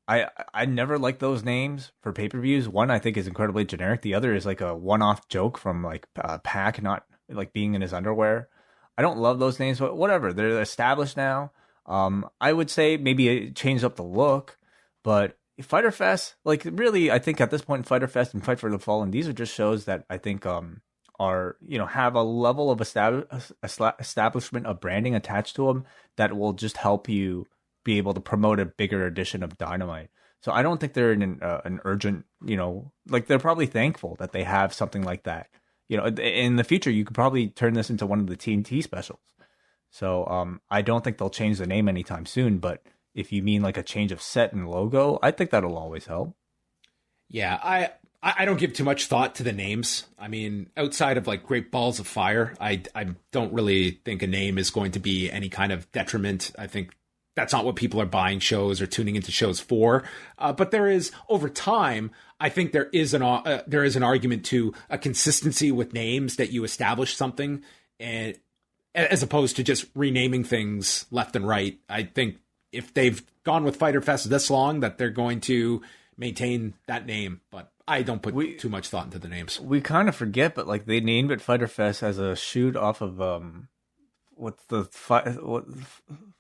I never liked those names for pay-per-views. One I think is incredibly generic. The other is like a one-off joke from like Pac not like being in his underwear. I don't love those names, but whatever. They're established now. I would say maybe change up the look, but Fyter Fest, like really, I think at this point, Fyter Fest and Fight for the Fallen, these are just shows that I think are, you know, have a level of establishment of branding attached to them that will just help you be able to promote a bigger edition of Dynamite. So I don't think they're in an urgent, you know, like they're probably thankful that they have something like that. You know, in the future, you could probably turn this into one of the TNT specials. So I don't think they'll change the name anytime soon. But if you mean like a change of set and logo, I think that'll always help. Yeah, I don't give too much thought to the names. I mean, outside of like Great Balls of Fire, I don't really think a name is going to be any kind of detriment. I think that's not what people are buying shows or tuning into shows for. But there is, over time, I think there is an argument to a consistency with names that you establish something, and as opposed to just renaming things left and right. I think if they've gone with Fyter Fest this long, that they're going to maintain that name. But I don't put too much thought into the names. We kind of forget, but like they named it Fyter Fest as a shoot off of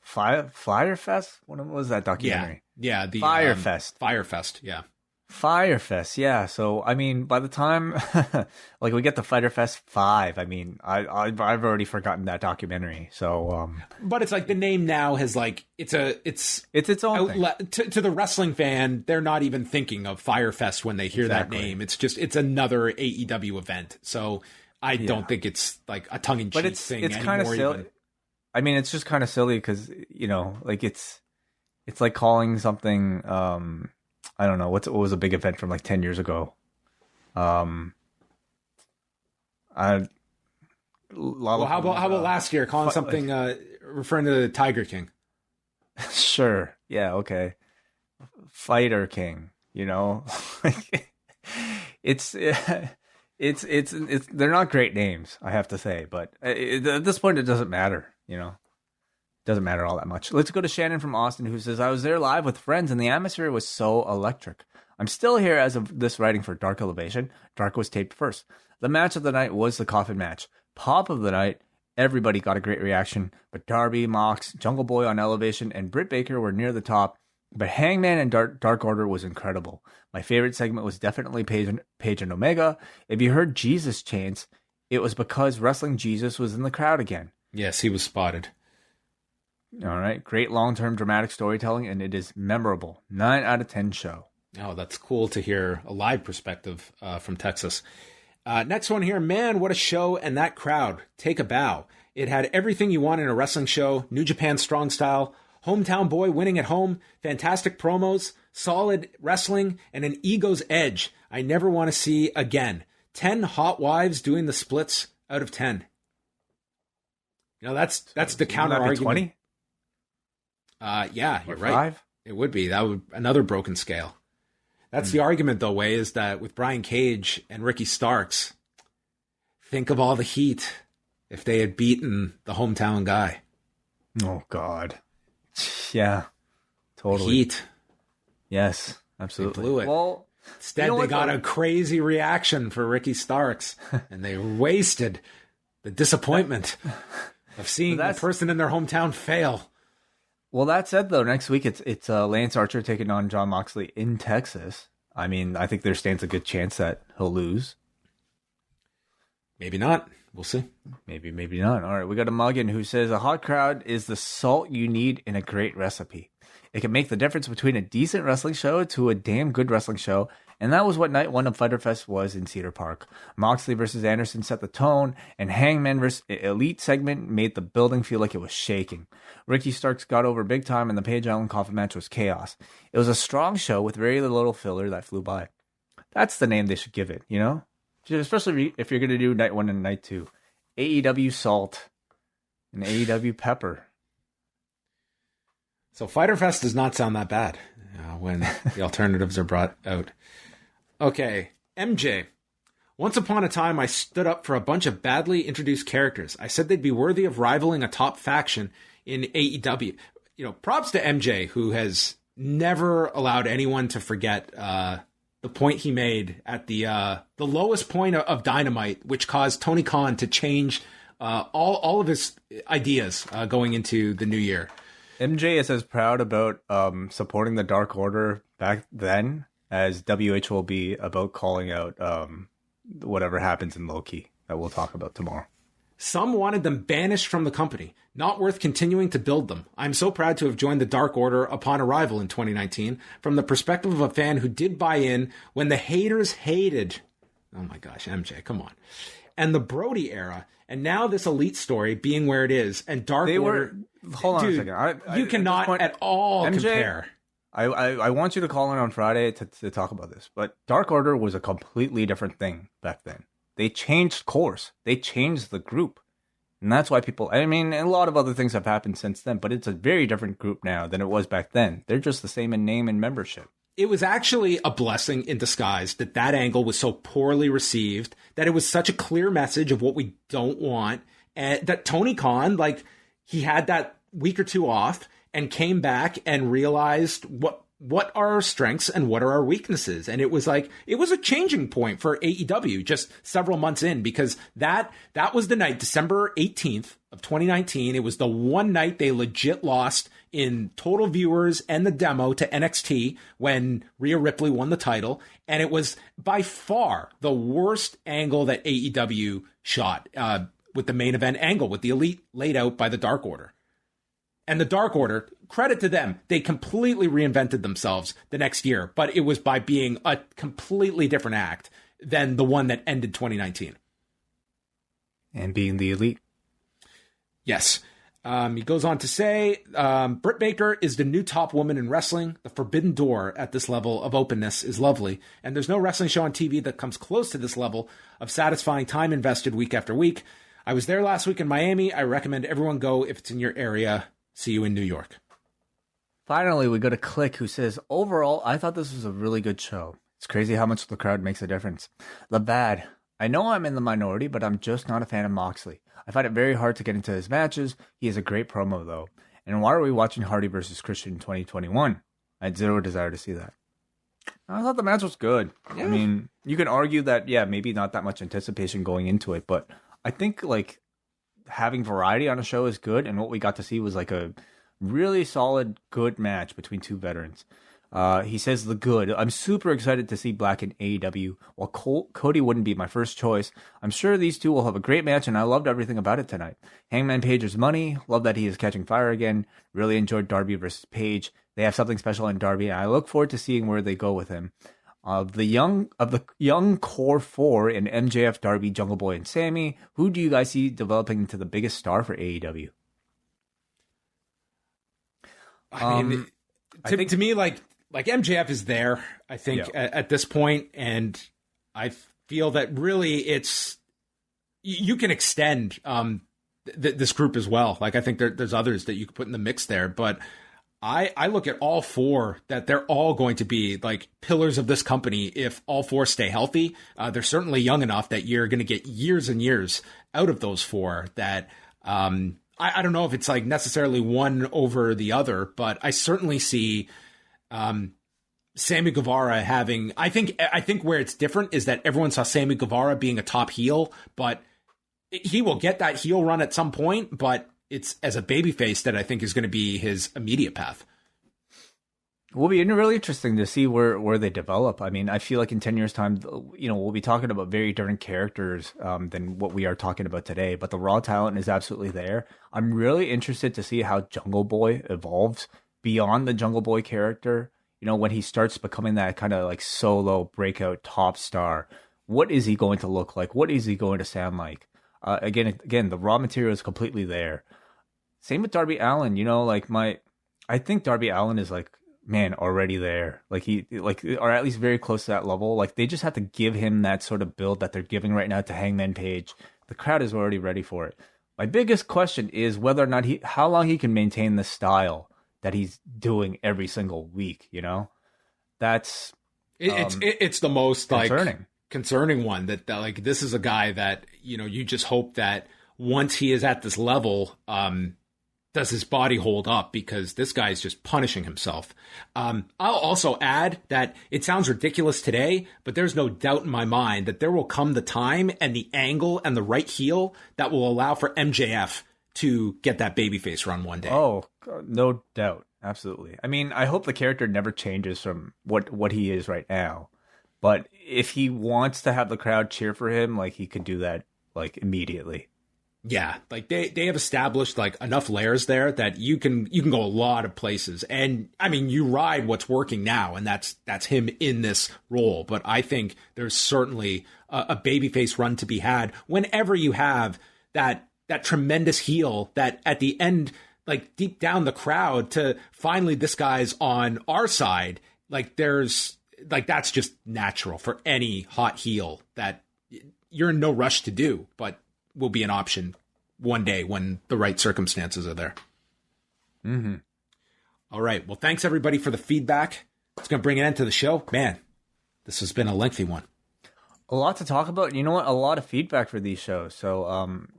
Fyter Fest? What was that documentary? Yeah, the Fyre Fest. Fyre Fest, yeah. Fyre Fest, yeah. So I mean, by the time like we get to Fyter Fest 5, I mean, I've already forgotten that documentary. So, but it's like the name now has like it's its own outlet to the wrestling fan. They're not even thinking of Fyre Fest when they hear that name. It's another AEW event. So I don't think it's like a tongue-in-cheek thing. It's kind of silly. I mean, it's just kind of silly because, you know, like it's like calling something, I don't know, what was a big event from like 10 years ago? How about last year calling something referring to the Tiger King? Sure. Yeah. Okay. Fighter King. You know, it's they're not great names, I have to say, but at this point it doesn't matter. You know. doesn't matter all that much. Let's go to Shannon from Austin, who says, I was there live with friends and the atmosphere was so electric. I'm still here as of this writing for Dark Elevation. Dark was taped first. The match of the night was the coffin match. Pop of the night, everybody got a great reaction, but Darby, Mox, Jungle Boy on Elevation, and Britt Baker were near the top. But Hangman and Dark Order was incredible. My favorite segment was definitely Page and Omega. If you heard Jesus chants, it was because Wrestling Jesus was in the crowd again. Yes, he was spotted. All right. Great long-term dramatic storytelling, and it is memorable. 9 out of 10 show. Oh, that's cool to hear a live perspective from Texas. Next one here. Man, what a show, and that crowd. Take a bow. It had everything you want in a wrestling show. New Japan Strong Style. Hometown boy winning at home. Fantastic promos. Solid wrestling. And an ego's edge I never want to see again. 10 hot wives doing the splits out of 10. You know, that's the counter argument. 20? Yeah, you're right. 5? It would be. That would another broken scale. That's the argument, though, Way, is that with Brian Cage and Ricky Starks, think of all the heat if they had beaten the hometown guy. Oh, God. Yeah, totally. Heat. Yes, absolutely. They blew it. Well, instead, they got a crazy reaction for Ricky Starks, and they wasted the disappointment of seeing the person in their hometown fail. Well, that said, though, next week it's Lance Archer taking on Jon Moxley in Texas. I mean, I think there stands a good chance that he'll lose. Maybe not. We'll see. Maybe not. All right, we got a Muggin who says, a hot crowd is the salt you need in a great recipe. It can make the difference between a decent wrestling show to a damn good wrestling show, and that was what Night 1 of Fyter Fest was in Cedar Park. Moxley versus Anderson set the tone, and Hangman versus Elite segment made the building feel like it was shaking. Ricky Starks got over big time, and the Page Allen coffin match was chaos. It was a strong show with very little filler that flew by. That's the name they should give it, you know? Especially if you're going to do Night 1 and Night 2. AEW Salt and AEW Pepper. So Fyter Fest does not sound that bad when the alternatives are brought out. Okay, MJ. Once upon a time, I stood up for a bunch of badly introduced characters. I said they'd be worthy of rivaling a top faction in AEW. You know, props to MJ, who has never allowed anyone to forget the point he made at the lowest point of Dynamite, which caused Tony Khan to change all of his ideas going into the new year. MJ is as proud about supporting the Dark Order back then as WH will be about calling out whatever happens in Loki that we'll talk about tomorrow. Some wanted them banished from the company. Not worth continuing to build them. I'm so proud to have joined the Dark Order upon arrival in 2019 from the perspective of a fan who did buy in when the haters hated. Oh my gosh, MJ, come on. And the Brody era. And now this Elite story being where it is. And Dark Order. Hold on dude, a second. You cannot at all MJ, compare. I want you to call in on Friday to talk about this. But Dark Order was a completely different thing back then. They changed course. They changed the group. And that's why people, I mean, a lot of other things have happened since then, but it's a very different group now than it was back then. They're just the same in name and membership. It was actually a blessing in disguise that angle was so poorly received, that it was such a clear message of what we don't want, and that Tony Khan, like, he had that week or two off and came back and realized what are our strengths and what are our weaknesses. And it was like, it was a changing point for AEW just several months in, because that was the night, December 18th of 2019. It was the one night they legit lost in total viewers and the demo to NXT when Rhea Ripley won the title. And it was by far the worst angle that AEW shot with the main event angle, with the Elite laid out by the Dark Order. And the Dark Order, credit to them, they completely reinvented themselves the next year, but it was by being a completely different act than the one that ended 2019. And being the Elite. Yes. He goes on to say, Britt Baker is the new top woman in wrestling. The forbidden door at this level of openness is lovely, and there's no wrestling show on TV that comes close to this level of satisfying time invested week after week. I was there last week in Miami. I recommend everyone go if it's in your area. See you in New York. Finally, we got a Click who says, overall, I thought this was a really good show. It's crazy how much the crowd makes a difference. The bad. I know I'm in the minority, but I'm just not a fan of Moxley. I find it very hard to get into his matches. He has a great promo, though. And why are we watching Hardy versus Christian in 2021? I had zero desire to see that. I thought the match was good. Yeah. I mean, you can argue that, yeah, maybe not that much anticipation going into it, but I think like having variety on a show is good. And what we got to see was like a really solid, good match between two veterans. He says the good. I'm super excited to see Black in AEW. While Cody wouldn't be my first choice, I'm sure these two will have a great match, and I loved everything about it tonight. Hangman Page's money. Love that he is catching fire again. Really enjoyed Darby versus Page. They have something special in Darby, and I look forward to seeing where they go with him. Of the young core four in MJF, Darby, Jungle Boy, and Sammy, who do you guys see developing into the biggest star for AEW? I mean, to me, like MJF is there, I think, at this point, and I feel that really you can extend this group as well. Like, I think there's others that you could put in the mix there, but I look at all four that they're all going to be like pillars of this company if all four stay healthy. They're certainly young enough that you're going to get years and years out of those four that I don't know if it's like necessarily one over the other, but I certainly see Sammy Guevara having, I think where it's different is that everyone saw Sammy Guevara being a top heel, but he will get that heel run at some point, but it's as a babyface that I think is going to be his immediate path. It will be really interesting to see where they develop. I mean, I feel like in 10 years' time, we'll be talking about very different characters than what we are talking about today. But the raw talent is absolutely there. I'm really interested to see how Jungle Boy evolves beyond the Jungle Boy character. When he starts becoming that kind of like solo breakout top star, what is he going to look like? What is he going to sound like? Again, the raw material is completely there. Same with Darby Allin. I think Darby Allin is like, man, already there. Or at least very close to that level. Like, they just have to give him that sort of build that they're giving right now to Hangman Page. The crowd is already ready for it. My biggest question is whether or not how long he can maintain the style that he's doing every single week. That's it's the most concerning one that like this is a guy that you just hope that once he is at this level, does his body hold up, because this guy is just punishing himself. I'll also add that it sounds ridiculous today, but there's no doubt in my mind that there will come the time and the angle and the right heel that will allow for MJF to get that babyface run one day. Oh, no doubt. Absolutely. I mean, I hope the character never changes from what he is right now. But if he wants to have the crowd cheer for him, like, he could do that like immediately. Yeah, like they have established like enough layers there that you can go a lot of places. And I mean, you ride what's working now, and that's him in this role. But I think there's certainly a babyface run to be had whenever you have that tremendous heel that at the end, like deep down the crowd, to finally this guy's on our side. Like that's just natural for any hot heel that you're in no rush to do, but will be an option one day when the right circumstances are there. Mm-hmm. All right. Well, thanks everybody for the feedback. It's going to bring an end to the show. Man, this has been a lengthy one. A lot to talk about. You know what? A lot of feedback for these shows. So,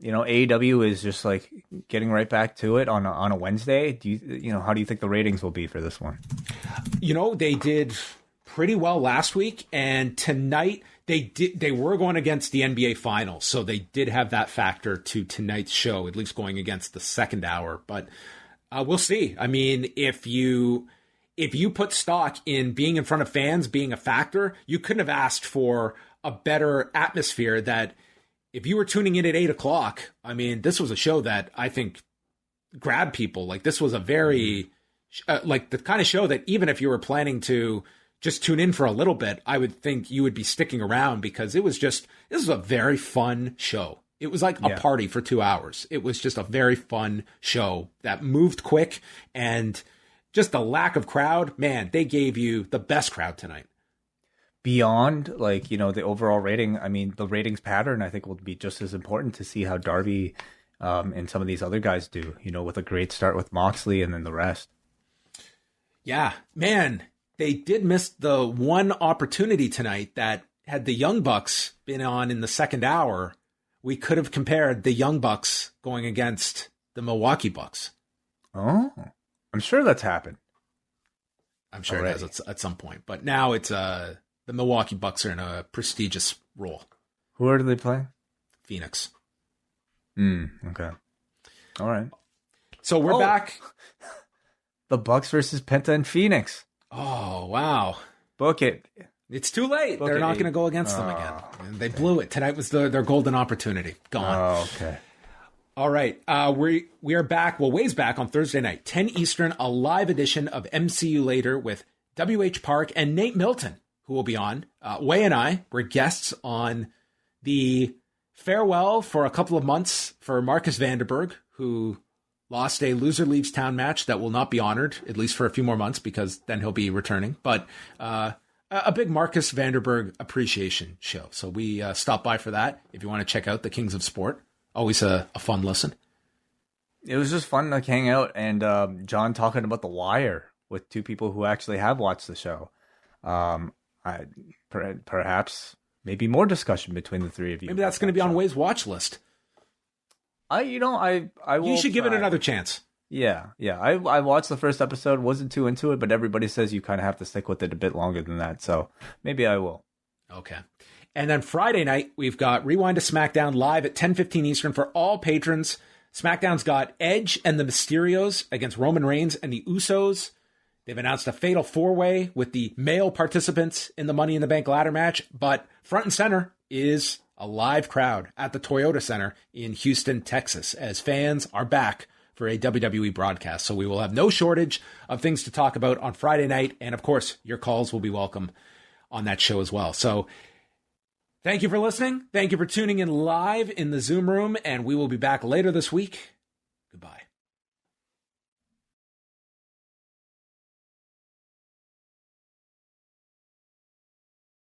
AEW is just like getting right back to it on a Wednesday. How do you think the ratings will be for this one? They did pretty well last week, and tonight they were going against the NBA Finals, so they did have that factor to tonight's show, at least going against the second hour. But we'll see. I mean, if you put stock in being in front of fans being a factor, you couldn't have asked for a better atmosphere. That if you were tuning in at 8:00, I mean, this was a show that I think grabbed people. Like, this was a very like the kind of show that even if you were planning to just tune in for a little bit, I would think you would be sticking around, because this was a very fun show. It was like a party for 2 hours. It was just a very fun show that moved quick, and just the lack of crowd, man, they gave you the best crowd tonight. Beyond the overall rating, I mean, the ratings pattern, I think, will be just as important to see how Darby and some of these other guys do, with a great start with Moxley and then the rest. Yeah, man. They did miss the one opportunity tonight that had the Young Bucks been on in the second hour, we could have compared the Young Bucks going against the Milwaukee Bucks. Oh, I'm sure that's happened. I'm sure it has at some point. But now it's the Milwaukee Bucks are in a prestigious role. Who are they playing? Phoenix. Okay. All right. So we're back. The Bucks versus Penta and Phoenix. Oh, wow. Book it. It's too late. They're not going to go against them again. And they blew it. Tonight was their golden opportunity. Gone. Oh, okay. All right. We are back. Well, Way's back on Thursday night, 10 Eastern, a live edition of MCU Later with W.H. Park and Nate Milton, who will be on. Way and I were guests on the farewell for a couple of months for Marcus Vanderberg, who lost a loser leaves town match that will not be honored, at least for a few more months, because then he'll be returning. But a big Marcus Vanderberg appreciation show. So we stopped by for that. If you want to check out the Kings of Sport, always a fun listen. It was just fun to hang out and John talking about The Wire with two people who actually have watched the show. Perhaps maybe more discussion between the three of you. Maybe that's going to be on Way's watch list. I will. You should give it another chance. Yeah. I watched the first episode, wasn't too into it, but everybody says you kind of have to stick with it a bit longer than that. So maybe I will. Okay. And then Friday night, we've got Rewind to SmackDown live at 10:15 Eastern for all patrons. SmackDown's got Edge and the Mysterios against Roman Reigns and the Usos. They've announced a fatal four-way with the male participants in the Money in the Bank ladder match, but front and center is a live crowd at the Toyota Center in Houston, Texas, as fans are back for a WWE broadcast. So we will have no shortage of things to talk about on Friday night. And of course, your calls will be welcome on that show as well. So thank you for listening. Thank you for tuning in live in the Zoom room. And we will be back later this week. Goodbye.